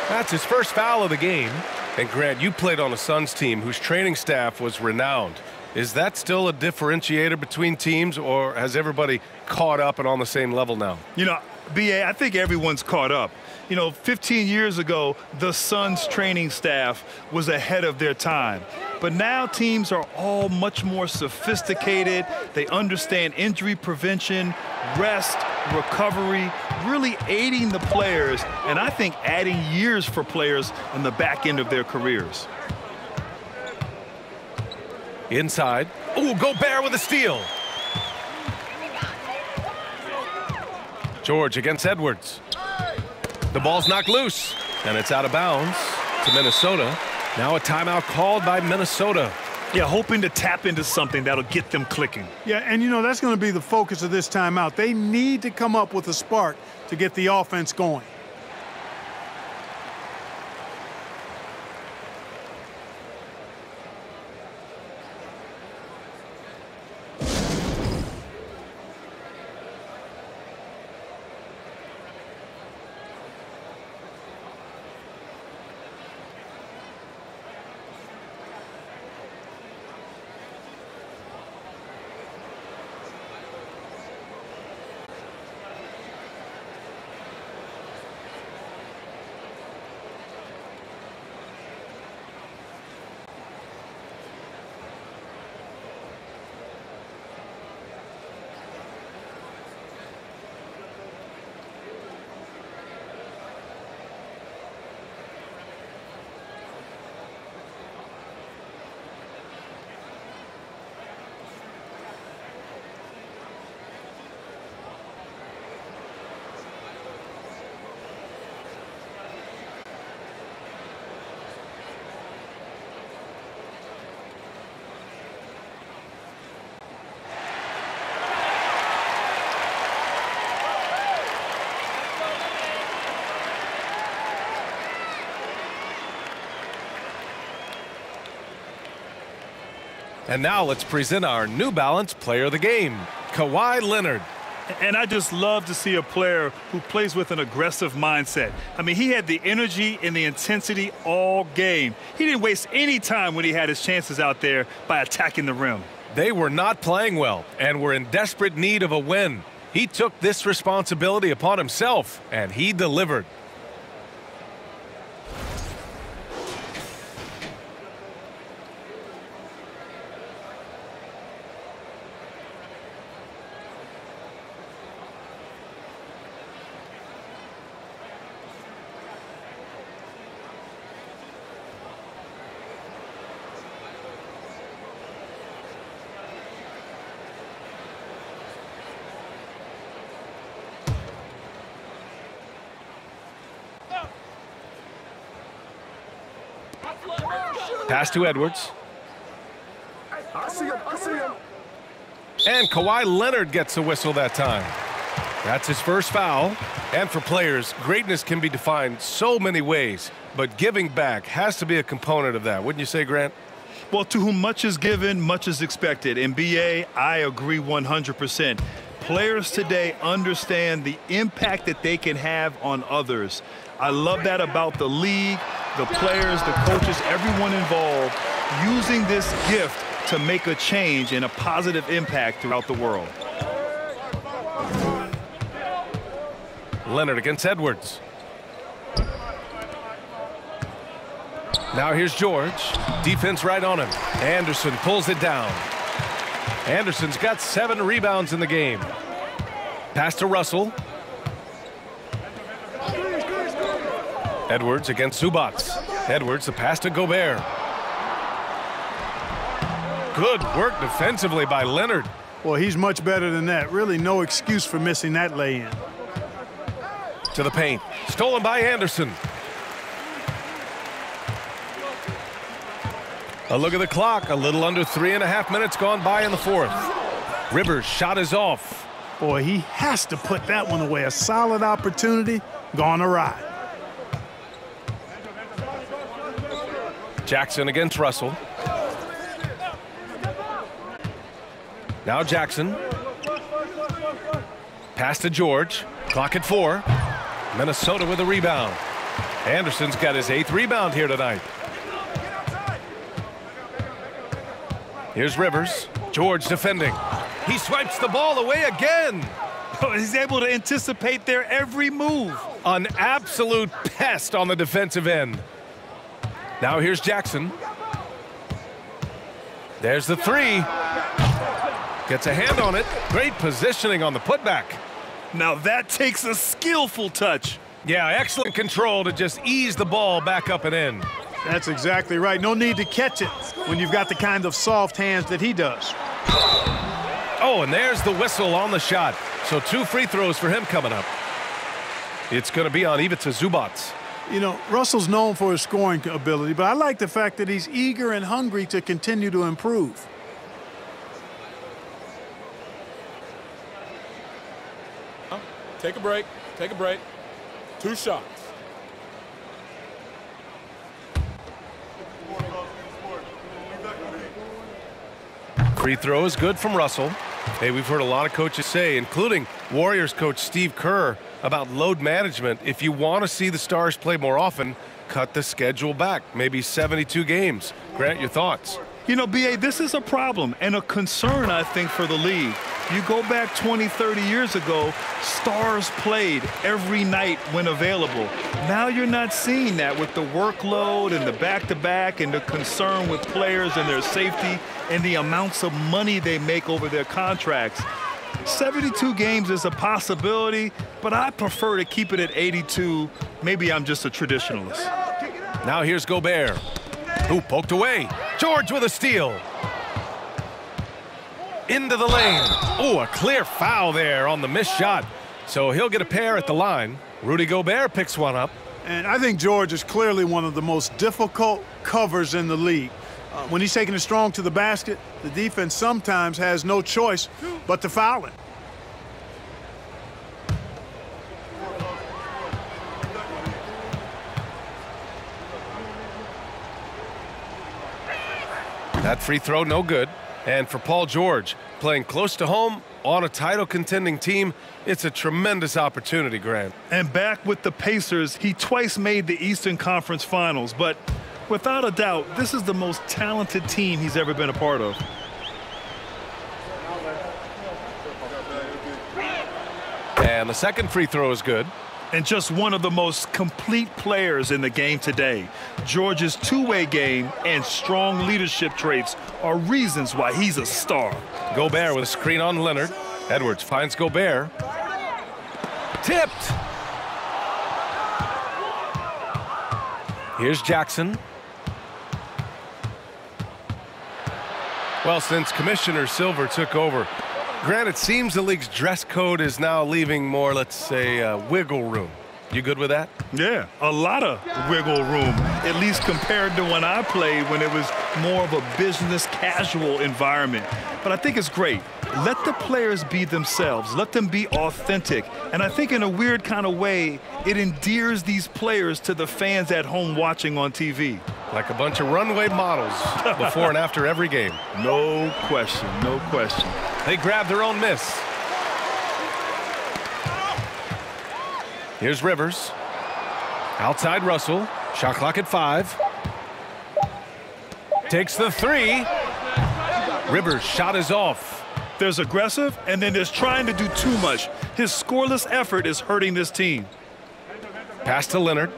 That's his first foul of the game. And Grant, you played on a Suns team whose training staff was renowned. Is that still a differentiator between teams, or has everybody caught up and on the same level now? You know, B.A., I think everyone's caught up. You know, 15 years ago, the Suns training staff was ahead of their time. But now teams are all much more sophisticated. They understand injury prevention, rest, recovery, really aiding the players, and I think adding years for players on the back end of their careers. Inside. Oh, Gobert with a steal. George against Edwards. The ball's knocked loose, and it's out of bounds to Minnesota. Now a timeout called by Minnesota. Yeah, hoping to tap into something that'll get them clicking. Yeah, and you know, that's going to be the focus of this timeout. They need to come up with a spark to get the offense going. And now let's present our New Balance player of the game, Kawhi Leonard. And I just love to see a player who plays with an aggressive mindset. I mean, he had the energy and the intensity all game. He didn't waste any time when he had his chances out there by attacking the rim. They were not playing well and were in desperate need of a win. He took this responsibility upon himself, and he delivered. Pass to Edwards. I see him. And Kawhi Leonard gets a whistle that time. That's his first foul. And for players, greatness can be defined so many ways, but giving back has to be a component of that. Wouldn't you say, Grant? Well, to whom much is given, much is expected. In BA, I agree 100%. Players today understand the impact that they can have on others. I love that about the league, the players, the coaches, everyone involved, using this gift to make a change and a positive impact throughout the world. Leonard against Edwards. Now here's George. Defense right on him. Anderson pulls it down. Anderson's got 7 rebounds in the game. Pass to Russell. Edwards against Zubac. Edwards, the pass to Gobert. Good work defensively by Leonard. Well, he's much better than that. Really no excuse for missing that lay-in. To the paint. Stolen by Anderson. A look at the clock. A little under 3.5 minutes gone by in the fourth. Rivers' shot is off. Boy, he has to put that one away. A solid opportunity gone awry. Jackson against Russell. Now Jackson. Pass to George. Clock at 4. Minnesota with a rebound. Anderson's got his 8th rebound here tonight. Here's Rivers. George defending. He swipes the ball away again. Oh, he's able to anticipate their every move. An absolute pest on the defensive end. Now here's Jackson. There's the 3. Gets a hand on it. Great positioning on the putback. Now that takes a skillful touch. Yeah, excellent control to just ease the ball back up and in. That's exactly right. No need to catch it when you've got the kind of soft hands that he does. Oh, and there's the whistle on the shot. So 2 free throws for him coming up. It's going to be on Ivica Zubac. You know, Russell's known for his scoring ability, but I like the fact that he's eager and hungry to continue to improve. Take a break. Take a break. 2 shots. Free throw is good from Russell. Hey, we've heard a lot of coaches say, including Warriors coach Steve Kerr, about load management. If you want to see the Stars play more often, cut the schedule back, maybe 72 games. Grant, your thoughts? You know, B.A., this is a problem and a concern, I think, for the league. You go back 20, 30 years ago, Stars played every night when available. Now you're not seeing that with the workload and the back-to-back and the concern with players and their safety and the amounts of money they make over their contracts. 72 games is a possibility, but I prefer to keep it at 82. Maybe I'm just a traditionalist. Now here's Gobert. Who poked away. George with a steal. Into the lane. Oh, a clear foul there on the missed shot. So he'll get a pair at the line. Rudy Gobert picks one up. And I think George is clearly one of the most difficult covers in the league. When he's taking it strong to the basket, the defense sometimes has no choice but to foul it. That free throw, no good. And for Paul George, playing close to home on a title-contending team, it's a tremendous opportunity, Grant. And back with the Pacers, he twice made the Eastern Conference Finals, but without a doubt, this is the most talented team he's ever been a part of. And the second free throw is good. And just one of the most complete players in the game today. George's two-way game and strong leadership traits are reasons why he's a star. Gobert with a screen on Leonard. Edwards finds Gobert. Tipped. Here's Jackson. Well, since Commissioner Silver took over, Grant, it seems the league's dress code is now leaving more, let's say, wiggle room. You good with that? Yeah, a lot of wiggle room, at least compared to when I played, when it was more of a business casual environment. But I think it's great. Let the players be themselves. Let them be authentic. And I think in a weird kind of way, it endears these players to the fans at home watching on TV. Like a bunch of runway models before and after every game. No question, no question. They grab their own miss. Here's Rivers. Outside Russell. Shot clock at 5. Takes the 3. Rivers' shot is off. There's aggressive, and then there's trying to do too much. His scoreless effort is hurting this team. Pass to Leonard.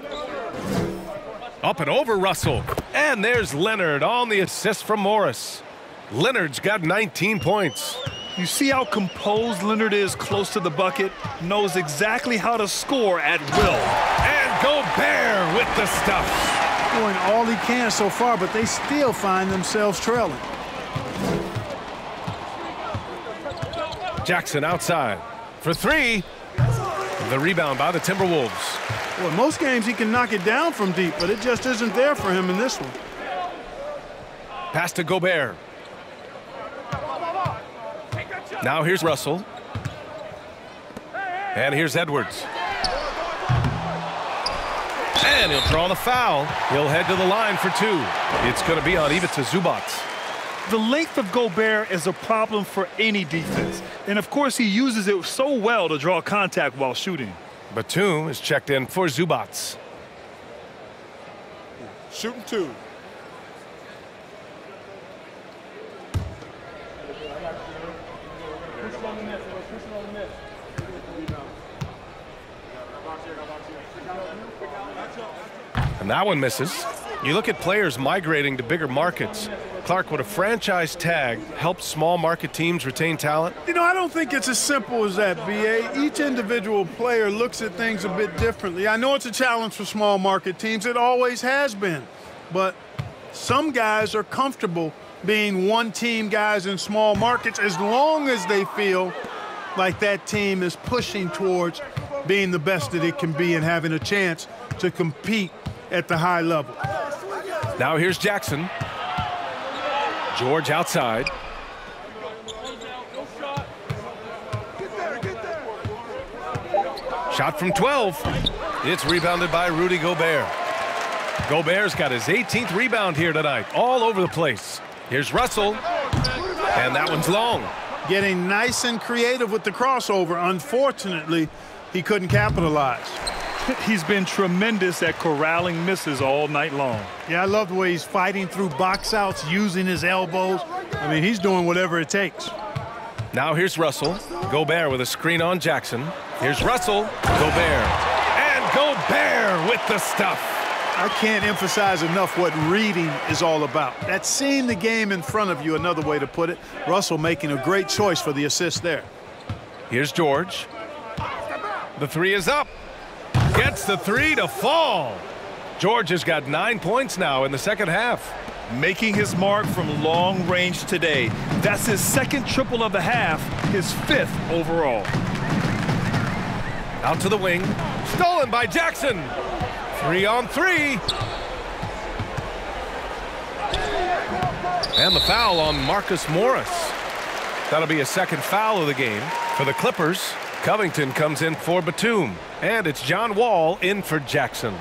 Up and over Russell. And there's Leonard on the assist from Morris. Leonard's got 19 points. You see how composed Leonard is close to the bucket? Knows exactly how to score at will. And Gobert with the stuff. Doing all he can so far, but they still find themselves trailing. Jackson outside for 3. The rebound by the Timberwolves. Well, most games he can knock it down from deep, but it just isn't there for him in this one. Pass to Gobert. Now here's Russell. And here's Edwards. And he'll draw the foul. He'll head to the line for 2. It's going to be on Ivica Zubac. The length of Gobert is a problem for any defense. And of course, he uses it so well to draw contact while shooting. Batum is checked in for Zubac. Shooting 2. And that one misses. You look at players migrating to bigger markets. Clark, would a franchise tag help small market teams retain talent? You know, I don't think it's as simple as that, B.A. Each individual player looks at things a bit differently. I know it's a challenge for small market teams. It always has been. But some guys are comfortable being one-team guys in small markets as long as they feel like that team is pushing towards being the best that it can be and having a chance to compete at the high level. Now here's Jackson. George outside. Shot from 12. It's rebounded by Rudy Gobert. Gobert's got his 18th rebound here tonight, all over the place. Here's Russell, and that one's long. Getting nice and creative with the crossover. Unfortunately, he couldn't capitalize. He's been tremendous at corralling misses all night long. Yeah, I love the way he's fighting through box outs, using his elbows. I mean, he's doing whatever it takes. Now here's Russell. Gobert with a screen on Jackson. Here's Russell. Gobert. And Gobert with the stuff. I can't emphasize enough what reading is all about. That's seeing the game in front of you, another way to put it. Russell making a great choice for the assist there. Here's George. The 3 is up. Gets the 3 to fall. George has got 9 points now in the second half. Making his mark from long range today. That's his second triple of the half, his 5th overall. Out to the wing. Stolen by Jackson. 3 on 3. And the foul on Marcus Morris. That'll be a second foul of the game. For the Clippers, Covington comes in for Batum. And it's John Wall in for Jackson.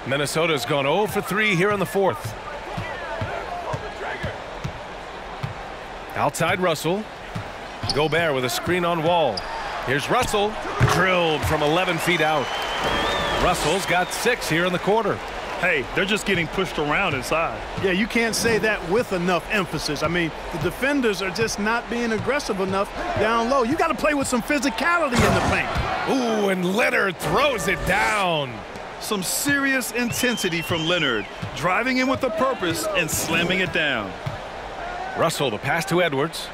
Minnesota's gone 0 for 3 here in the 4th. Outside Russell. Gobert with a screen on Wall. Here's Russell. Drilled from 11 feet out. Russell's got 6 here in the quarter. Hey, they're just getting pushed around inside. Yeah, you can't say that with enough emphasis. I mean, the defenders are just not being aggressive enough down low. You got to play with some physicality in the paint. Ooh, and Leonard throws it down. Some serious intensity from Leonard, driving in with a purpose and slamming it down. Russell, the pass to Edwards.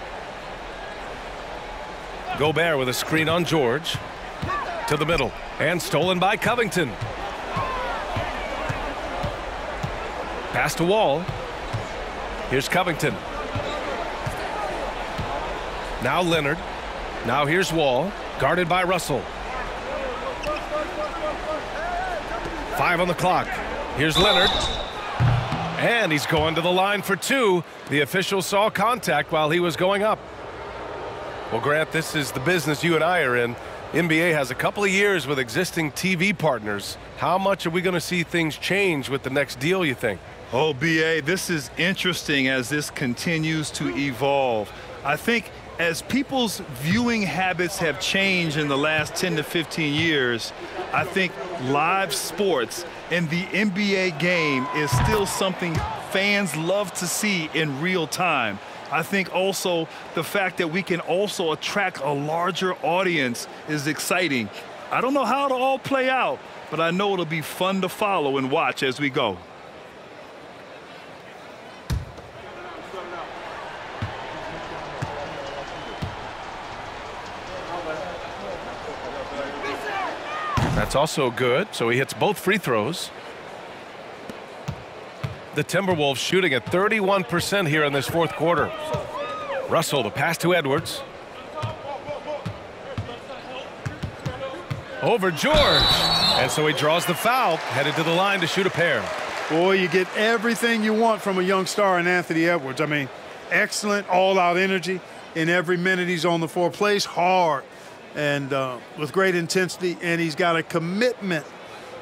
Gobert with a screen on George. To the middle, and stolen by Covington. Pass to Wall. Here's Covington. Now Leonard. Now here's Wall, guarded by Russell. 5 on the clock. Here's Leonard. And he's going to the line for two. The official saw contact while he was going up. Well, Grant, this is the business you and I are in. NBA has a couple of years with existing TV partners. How much are we going to see things change with the next deal, you think? Oh, BA, this is interesting as this continues to evolve. I think as people's viewing habits have changed in the last 10 to 15 years, I think live sports and the NBA game is still something fans love to see in real time. I think also the fact that we can also attract a larger audience is exciting. I don't know how it'll all play out, but I know it'll be fun to follow and watch as we go. That's also good, so he hits both free throws. The Timberwolves shooting at 31% here in this fourth quarter. Russell, the pass to Edwards. Over George. And so he draws the foul, headed to the line to shoot a pair. Boy, you get everything you want from a young star in Anthony Edwards. I mean, excellent all-out energy in every minute he's on the floor. Plays hard and with great intensity, and he's got a commitment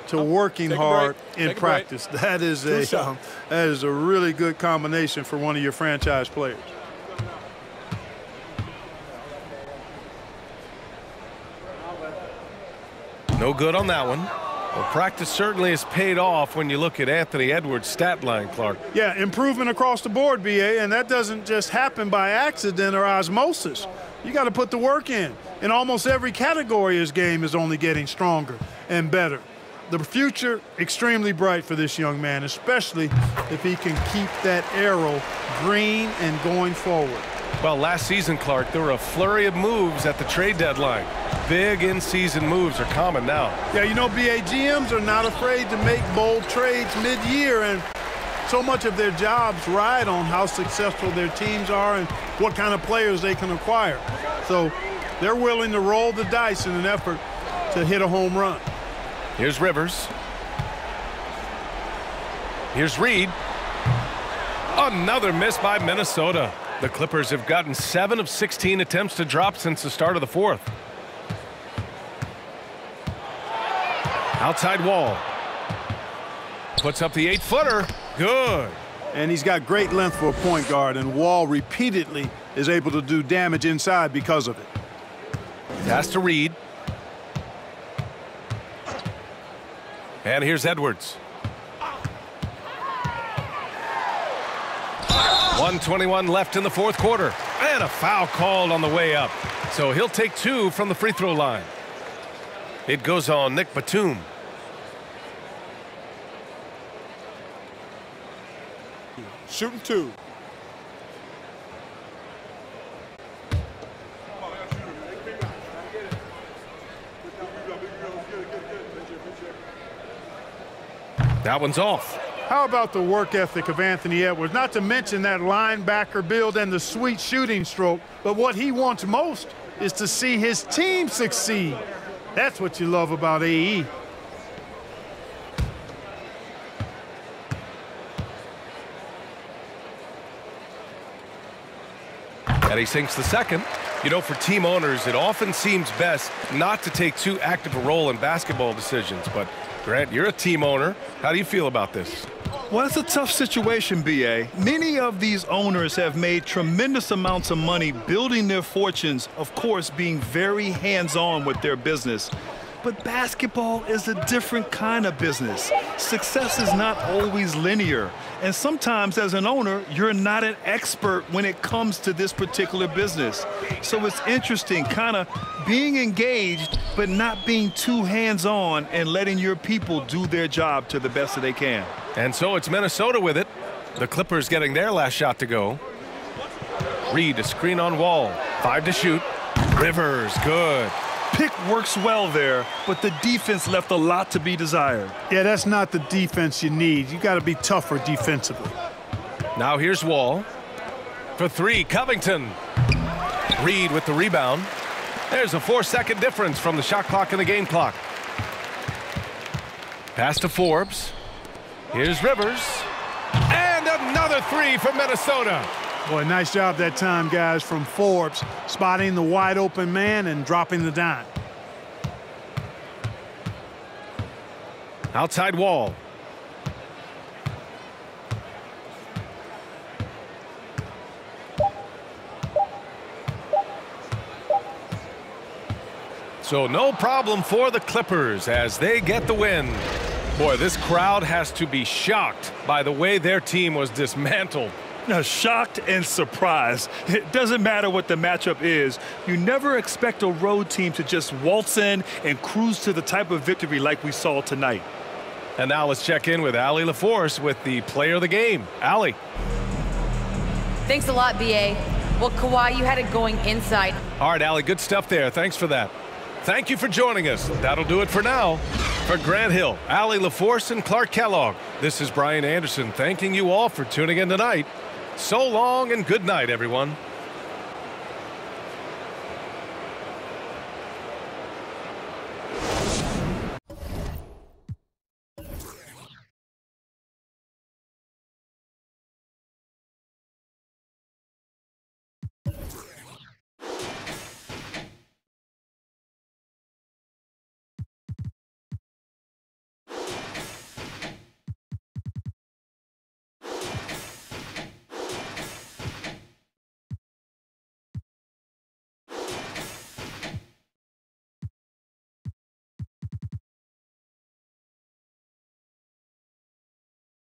to working hard in practice. That is a really good combination for one of your franchise players. No good on that one. Well, practice certainly has paid off when you look at Anthony Edwards' stat line, Clark. Yeah, improvement across the board, BA, and that doesn't just happen by accident or osmosis. You got to put the work in. In almost every category, his game is only getting stronger and better. The future, extremely bright for this young man, especially if he can keep that arrow green and going forward. Well, last season, Clark, there were a flurry of moves at the trade deadline. Big in-season moves are common now. Yeah, you know, BA, GMs are not afraid to make bold trades mid-year, and so much of their jobs ride on how successful their teams are and what kind of players they can acquire. So they're willing to roll the dice in an effort to hit a home run. Here's Rivers. Here's Reed. Another miss by Minnesota. The Clippers have gotten 7 of 16 attempts to drop since the start of the fourth. Outside Wall. Puts up the 8-footer. Good. And he's got great length for a point guard, and Wall repeatedly is able to do damage inside because of it. Pass to Reed. And here's Edwards. 1:21 left in the fourth quarter. And a foul called on the way up. So he'll take 2 from the free throw line. It goes on Nick Batum. Shooting 2. That one's off. How about the work ethic of Anthony Edwards? Not to mention that linebacker build and the sweet shooting stroke, but what he wants most is to see his team succeed. That's what you love about AE. And he sinks the second. You know, for team owners, it often seems best not to take too active a role in basketball decisions. But, Grant, you're a team owner. How do you feel about this? Well, it's a tough situation, BA. Many of these owners have made tremendous amounts of money building their fortunes, of course, being very hands-on with their business. But basketball is a different kind of business. Success is not always linear. And sometimes as an owner, you're not an expert when it comes to this particular business. So it's interesting kind of being engaged, but not being too hands-on and letting your people do their job to the best that they can. And so it's Minnesota with it. The Clippers getting their last shot to go. Reed, a screen on Wall. 5 to shoot. Rivers, good. Pick works well there, but the defense left a lot to be desired. Yeah, that's not the defense you need. You got to be tougher defensively. Now here's Wall. For 3, Covington. Reed with the rebound. There's a 4-second difference from the shot clock and the game clock. Pass to Forbes. Here's Rivers. And Another three for Minnesota. Boy, nice job that time, guys, from Forbes, spotting the wide open man and dropping the dime. Outside wall. So no problem for the Clippers as they get the win. Boy, this crowd has to be shocked by the way their team was dismantled. Shocked and surprised. It doesn't matter what the matchup is. You never expect a road team to just waltz in and cruise to the type of victory like we saw tonight. And now let's check in with Allie LaForce with the player of the game. Allie. Thanks a lot, B.A. Well, Kawhi, you had it going inside. All right, Allie, good stuff there. Thanks for that. Thank you for joining us. That'll do it for now. For Grant Hill, Allie LaForce, and Clark Kellogg, this is Brian Anderson thanking you all for tuning in tonight. So long and good night, everyone.